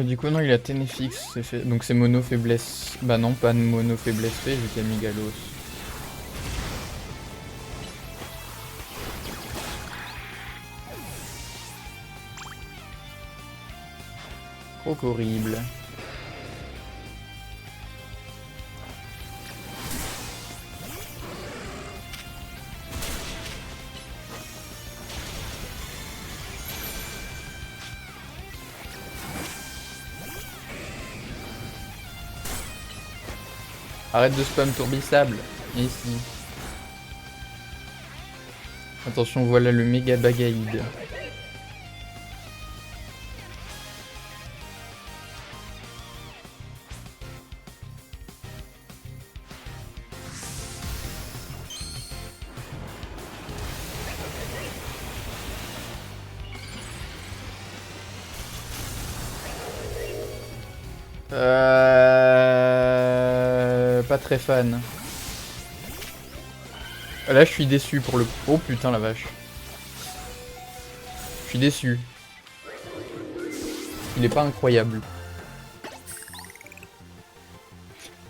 Du coup, non, il a Ténéfix, c'est fait. Donc c'est mono faiblesse. Bah non, pas de mono faiblesse fait, vu qu'il y a Migalos. Trop horrible. Arrête de spam tourbissable. Ici. Attention, voilà le méga bagaïde. Pas très fan. Là, je suis déçu pour le... Oh putain, la vache. Je suis déçu. Il est pas incroyable.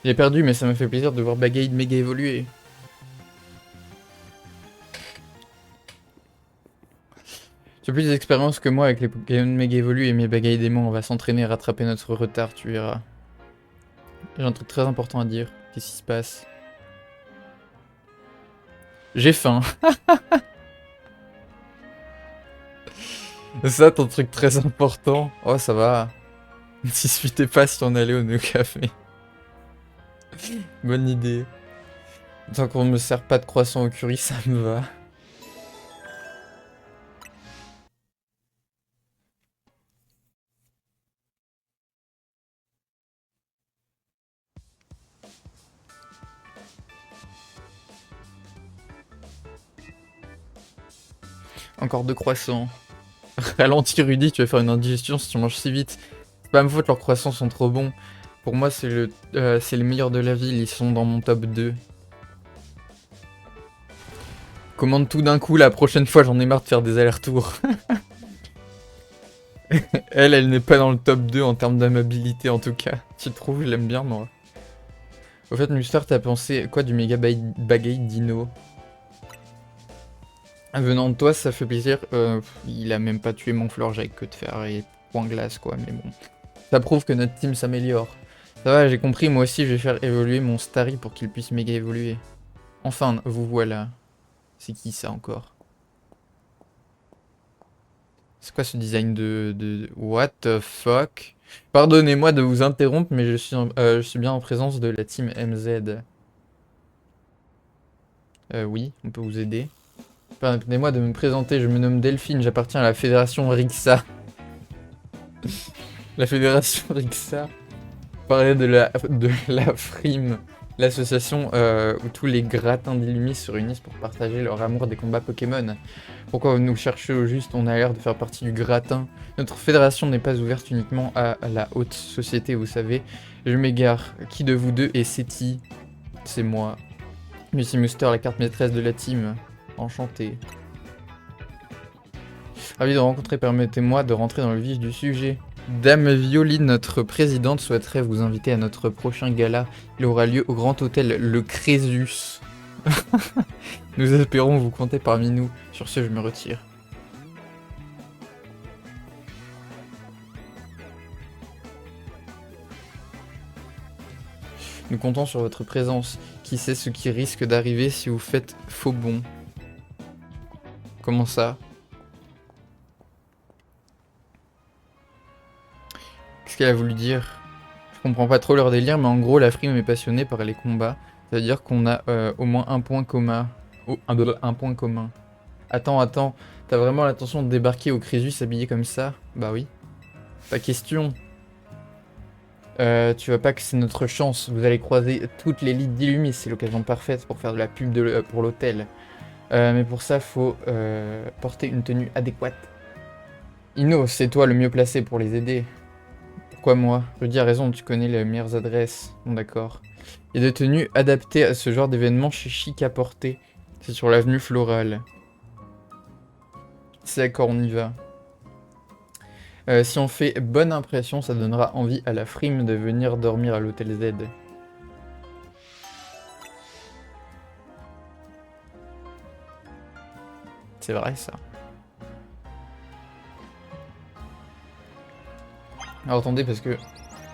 J'ai perdu, mais ça m'a fait plaisir de voir Bagaïd méga évoluer. Tu as plus d'expérience que moi avec les Pokémon méga évolués et mes Bagaïd et moi, on va s'entraîner à rattraper notre retard, tu verras. J'ai un truc très important à dire. Qu'est-ce qui se passe? J'ai faim. C'est ça ton truc très important? Oh, ça va. Discutez pas si on allait au café. Bonne idée. Tant qu'on me sert pas de croissant au curry, ça me va. Encore 2 croissants. Ralentis Rudy, tu vas faire une indigestion si tu manges si vite. C'est pas ma faute, leurs croissants sont trop bons. Pour moi, c'est les meilleurs de la ville, ils sont dans mon top 2. Commande tout d'un coup, la prochaine fois, j'en ai marre de faire des allers-retours. Elle n'est pas dans le top 2 en termes d'amabilité en tout cas. Tu trouves, je l'aime bien moi. Au fait, Muster, t'as pensé quoi du méga bagay dino? Venant de toi, ça fait plaisir. Il a même pas tué mon fleur, j'avais que de faire et point glace quoi, mais bon. Ça prouve que notre team s'améliore. Ça va, j'ai compris, moi aussi je vais faire évoluer mon Starry pour qu'il puisse méga évoluer. Enfin, vous voilà. C'est qui ça encore? C'est quoi ce design de... What the fuck? Pardonnez-moi de vous interrompre, mais je suis bien en présence de la team MZ. Oui, on peut vous aider. Permettez-moi de me présenter, je me nomme Delphine, j'appartiens à la fédération Rixa. La fédération Rixa parlait de la frime, l'association où tous les gratins d'Illumis se réunissent pour partager leur amour des combats Pokémon. Pourquoi nous chercher au juste? On a l'air de faire partie du gratin. Notre fédération n'est pas ouverte uniquement à la haute société, vous savez. Je m'égare. Qui de vous deux est Seti? C'est moi. Lucy Muster, la carte maîtresse de la team. Enchanté. Ravi de rencontrer, permettez-moi de rentrer dans le vif du sujet. Dame Violine, notre présidente, souhaiterait vous inviter à notre prochain gala. Il aura lieu au Grand Hôtel Le Crésus. Nous espérons vous compter parmi nous. Sur ce, je me retire. Nous comptons sur votre présence. Qui sait ce qui risque d'arriver si vous faites faux bond? Comment ça? Qu'est-ce qu'elle a voulu dire? Je comprends pas trop leur délire, mais en gros, la frime est passionnée par les combats. C'est-à-dire qu'on a au moins un point commun. Oh, un point commun. Attends, t'as vraiment l'intention de débarquer au Crésus habillé comme ça? Bah oui. Pas question. Tu vois pas que c'est notre chance. Vous allez croiser toute l'élite d'Illumis. C'est l'occasion parfaite pour faire de la pub pour l'hôtel. Mais pour ça, faut porter une tenue adéquate. Ino, c'est toi le mieux placé pour les aider. Pourquoi moi? Rudy a raison, tu connais les meilleures adresses. Bon d'accord. Il y a des tenues adaptées à ce genre d'événement chez Chic à porter. C'est sur l'avenue Florale. C'est d'accord, on y va. Si on fait bonne impression, ça donnera envie à la frime de venir dormir à l'hôtel Z. C'est vrai ça. Alors attendez, parce que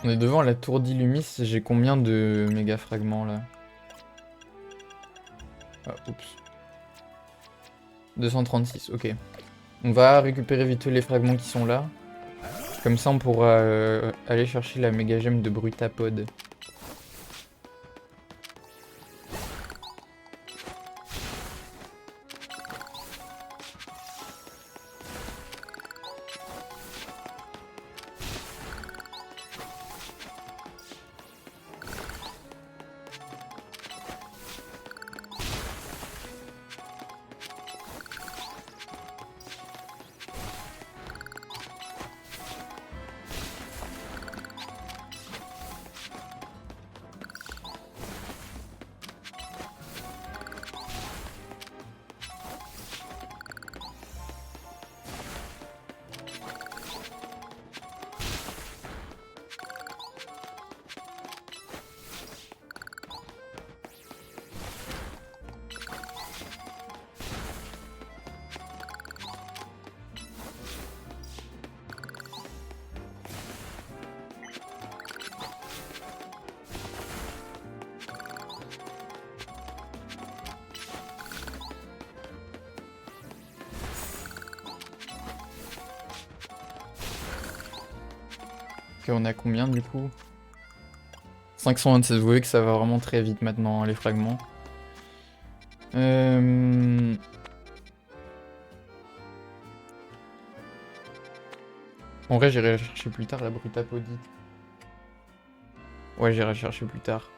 on est devant la tour d'Illumis, j'ai combien de méga fragments là? Ah, oups. 236, ok. On va récupérer vite les fragments qui sont là. Comme ça on pourra aller chercher la méga gemme de Brutapod. Ok, on a combien du coup? 527, vous voyez que ça va vraiment très vite maintenant, hein, les fragments. En vrai, j'irai la chercher plus tard, la Brutapodie. Ouais, j'irai la chercher plus tard.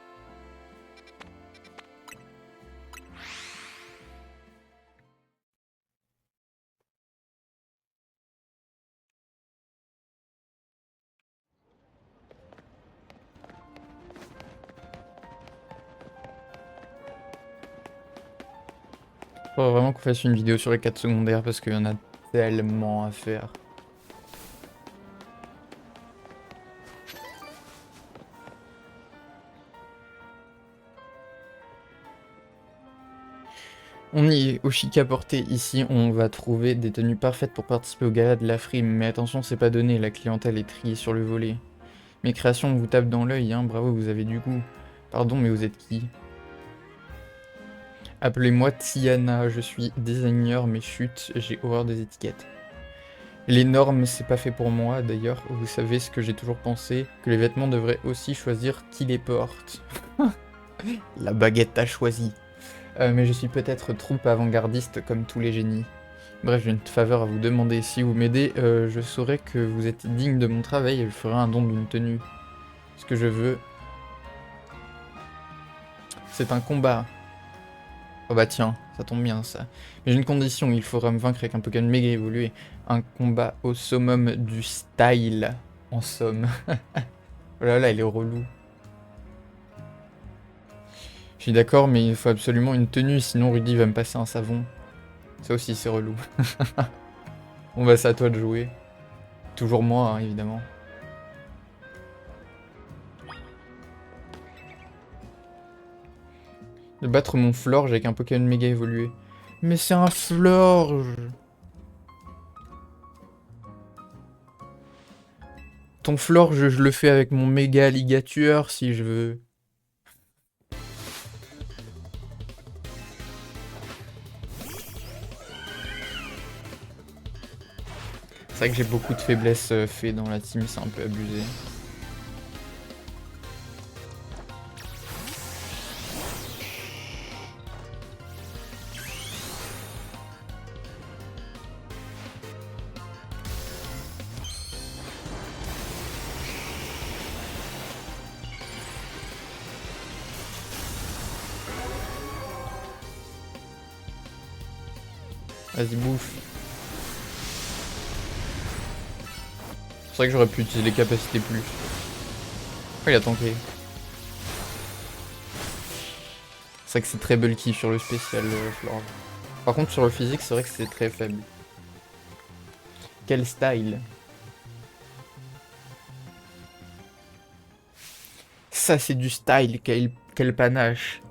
Faudrait vraiment qu'on fasse une vidéo sur les 4 secondaires parce qu'il y en a tellement à faire. On y est, au chic à porter. Ici, on va trouver des tenues parfaites pour participer au gala de la frime. Mais attention, c'est pas donné, la clientèle est triée sur le volet. Mes créations vous tapent dans l'œil, hein, bravo, vous avez du goût. Pardon, mais vous êtes qui? Appelez-moi Tiana, je suis designer, mais chut, j'ai horreur des étiquettes. Les normes, c'est pas fait pour moi, d'ailleurs, vous savez ce que j'ai toujours pensé, que les vêtements devraient aussi choisir qui les porte. La baguette a choisi. Mais je suis peut-être trop avant-gardiste comme tous les génies. Bref, j'ai une faveur à vous demander. Si vous m'aidez, je saurai que vous êtes digne de mon travail et je ferai un don d'une tenue. Ce que je veux, c'est un combat. Oh bah tiens, ça tombe bien ça. Mais j'ai une condition, il faudra me vaincre avec un Pokémon méga évolué. Un combat au summum du style, en somme. Oh là là, il est relou. Je suis d'accord, mais il faut absolument une tenue, sinon Rudy va me passer un savon. Ça aussi, c'est relou. Bon bah c'est à toi de jouer. Toujours moi, hein, évidemment. De battre mon Florge avec un Pokémon méga évolué. Mais c'est un Florge! Ton Florge, je le fais avec mon méga ligatueur si je veux. C'est vrai que j'ai beaucoup de faiblesses fait dans la team, c'est un peu abusé. Vas-y, bouffe. C'est vrai que j'aurais pu utiliser les capacités plus. Oh, il a tanké. C'est vrai que c'est très bulky sur le spécial Florge. Par contre, sur le physique, c'est vrai que c'est très faible. Quel style! Ça, c'est du style, quel panache!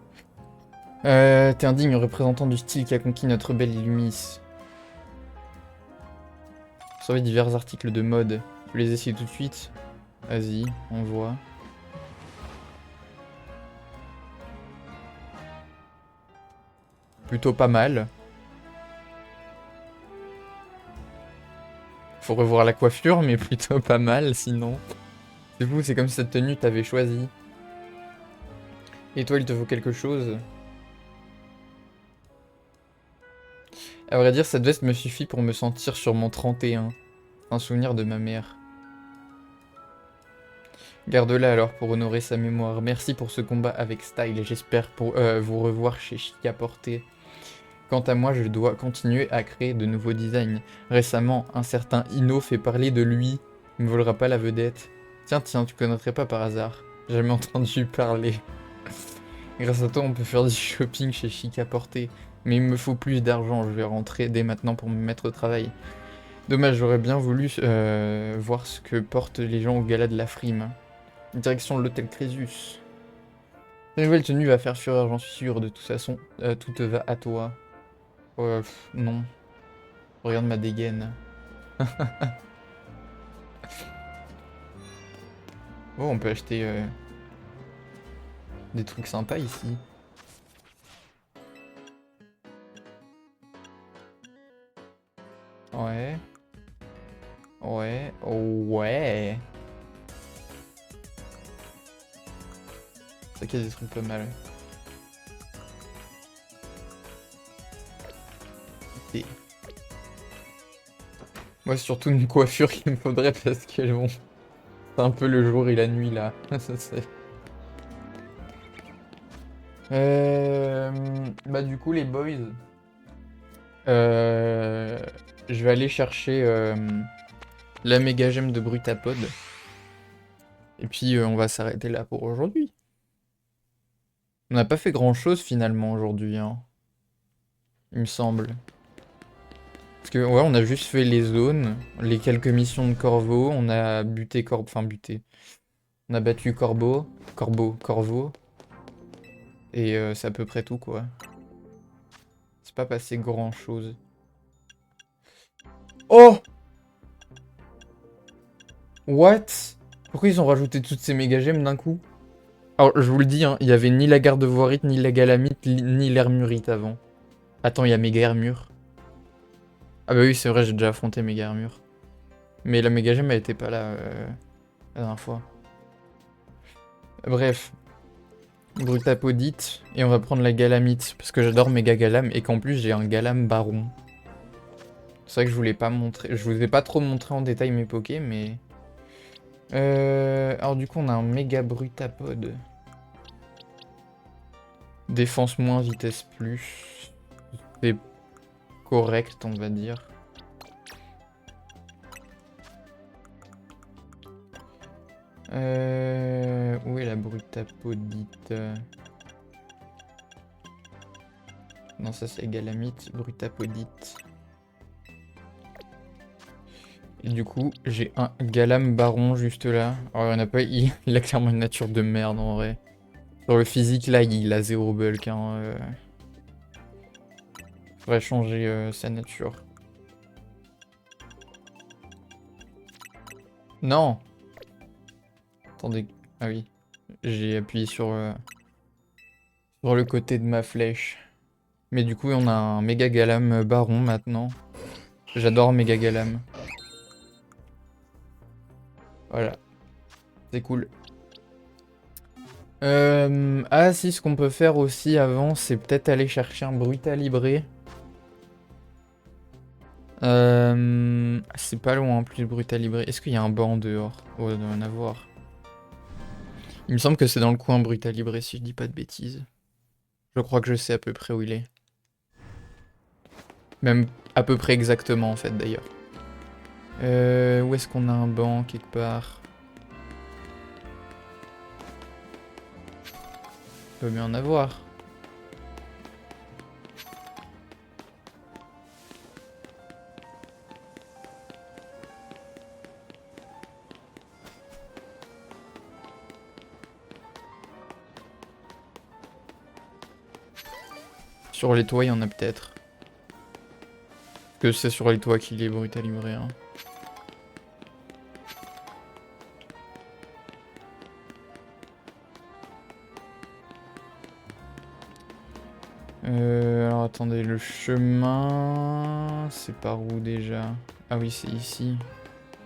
T'es un digne représentant du style qui a conquis notre belle Illumis. Sauver divers articles de mode. Tu peux les essayer tout de suite? Vas-y, on voit. Plutôt pas mal. Faut revoir la coiffure, mais plutôt pas mal sinon. C'est fou, c'est comme si cette tenue t'avais choisi. Et toi, il te faut quelque chose? À vrai dire, cette veste me suffit pour me sentir sur mon 31. Un souvenir de ma mère. Garde-la alors pour honorer sa mémoire. Merci pour ce combat avec style. J'espère pour vous revoir chez Chic à porter. Quant à moi, je dois continuer à créer de nouveaux designs. Récemment, un certain Ino fait parler de lui. Il ne volera pas la vedette. Tiens, tu connaîtrais pas par hasard. J'ai jamais entendu parler. Grâce à toi, on peut faire du shopping chez Chic à porter. Mais il me faut plus d'argent, je vais rentrer dès maintenant pour me mettre au travail. Dommage, j'aurais bien voulu voir ce que portent les gens au gala de la frime. Direction de l'hôtel Crésus. La nouvelle tenue va faire fureur, j'en suis sûr, de toute façon, tout te va à toi. Non. Regarde ma dégaine. Oh, on peut acheter des trucs sympas ici. Ouais. Ouais. Ouais. C'est vrai qu'il y a des trucs pas mal. Moi, c'est surtout une coiffure qu'il me faudrait parce qu'elles vont... C'est un peu le jour et la nuit, là. Ça, c'est... Bah du coup, les boys... euh, je vais aller chercher la méga gemme de Brutapod. Et puis, on va s'arrêter là pour aujourd'hui. On n'a pas fait grand-chose, finalement, aujourd'hui, hein. Il me semble. Parce que, ouais, on a juste fait les zones, les quelques missions de Corvo, on a buté Corvo... Enfin, buté. On a battu Corvo. Et c'est à peu près tout, quoi. C'est pas passé grand-chose. Oh! What? Pourquoi ils ont rajouté toutes ces méga gemmes d'un coup? Alors, je vous le dis, hein, il y avait ni la Gardevoirite, ni la Galamite, ni l'Hermurite avant. Attends, il y a méga Hermure. Ah bah oui, c'est vrai, j'ai déjà affronté méga Hermure. Mais la méga gemme, elle était pas là la dernière fois. Bref. Brutapodite. Et on va prendre la Galamite, parce que j'adore méga Galam, et qu'en plus j'ai un Galam Baron. C'est vrai que je voulais pas montrer... Je vous ai pas trop montré en détail mes pokés, mais... alors du coup, on a un méga Brutapod. Défense moins, vitesse plus. C'est correct, on va dire. Où est la Brutapodite? Non, ça c'est Galamite, Brutapodite. Et du coup, j'ai un Galam Baron juste là. Alors, il en a pas... Il a clairement une nature de merde en vrai. Sur le physique, là, il a 0 bulk. Hein, faudrait changer sa nature. Non! Attendez. Ah oui. J'ai appuyé sur le côté de ma flèche. Mais du coup, on a un méga Galam Baron maintenant. J'adore méga Galam. Voilà. C'est cool. Ah si, ce qu'on peut faire aussi avant, c'est peut-être aller chercher un Brutalibré. C'est pas loin en plus, Brutalibré. Est-ce qu'il y a un banc dehors? Oh, il doit en avoir. Il me semble que c'est dans le coin Brutalibré, si je dis pas de bêtises. Je crois que je sais à peu près où il est. Même à peu près exactement en fait d'ailleurs. Où est-ce qu'on a un banc quelque part? Il peut bien en avoir. Sur les toits, il y en a peut-être. Que c'est sur les toits qu'il est Brutalibré. Hein. Alors attendez, le chemin... C'est par où déjà? Ah oui, c'est ici,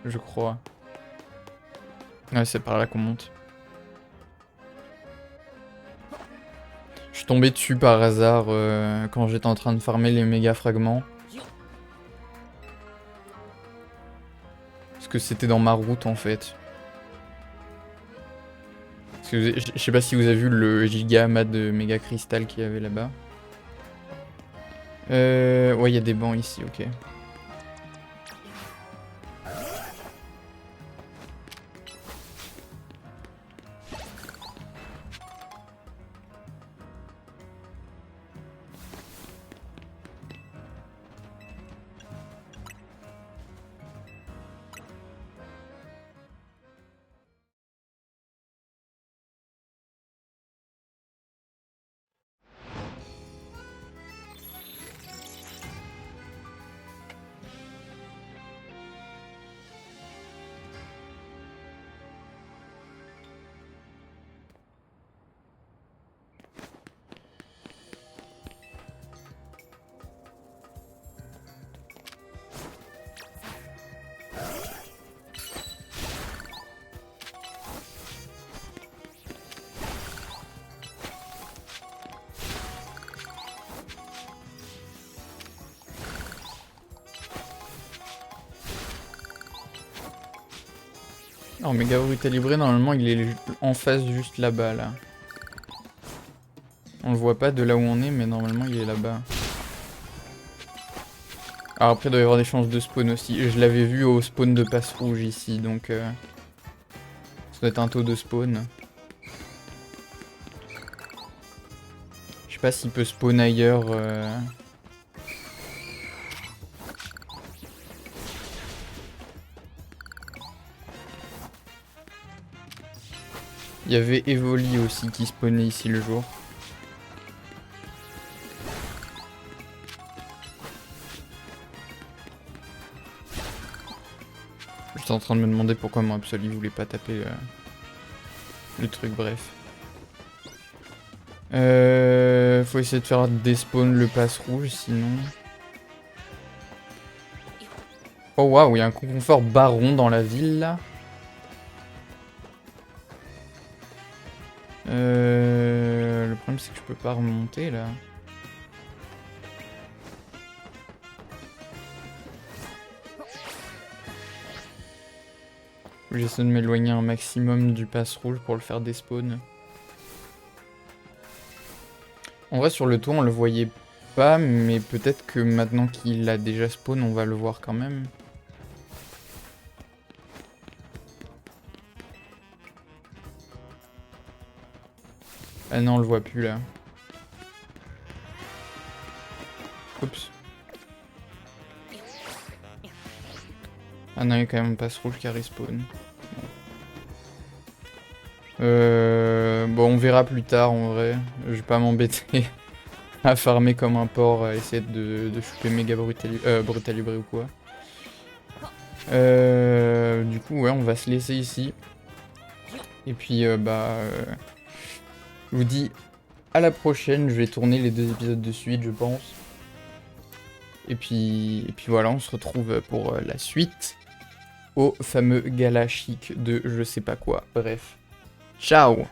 je crois. Ouais, c'est par là qu'on monte. Je suis tombé dessus par hasard quand j'étais en train de farmer les méga fragments. Parce que c'était dans ma route en fait. Parce que je sais pas si vous avez vu le giga amas de méga cristal qu'il y avait là-bas. Ouais, il y a des bancs ici, ok. Non, Méga Brutalibré, normalement, il est en face juste là-bas, là. On le voit pas de là où on est, mais normalement, il est là-bas. Alors après, il doit y avoir des chances de spawn aussi. Je l'avais vu au spawn de passe rouge ici, donc... ça doit être un taux de spawn. Je sais pas s'il peut spawn ailleurs... Il y avait Evoli aussi qui spawnait ici le jour. J'étais en train de me demander pourquoi mon Absolu voulait pas taper le truc, bref. Faut essayer de faire despawn le pass rouge sinon. Oh waouh, il y a un confort baron dans la ville là. Le problème c'est que je peux pas remonter là. J'essaie de m'éloigner un maximum du pass rouge pour le faire despawn. En vrai sur le toit on le voyait pas, mais peut-être que maintenant qu'il a déjà spawn on va le voir quand même. Ah non on le voit plus là. Oups. Ah non il y a quand même un pass rouge qui a respawn. Bon on verra plus tard en vrai. Je vais pas m'embêter à farmer comme un porc, à essayer de choper méga brutalibré ou quoi. Du coup ouais on va se laisser ici. Et puis je vous dis à la prochaine, je vais tourner les 2 épisodes de suite je pense. Et puis voilà, on se retrouve pour la suite au fameux gala chic de je sais pas quoi. Bref, ciao!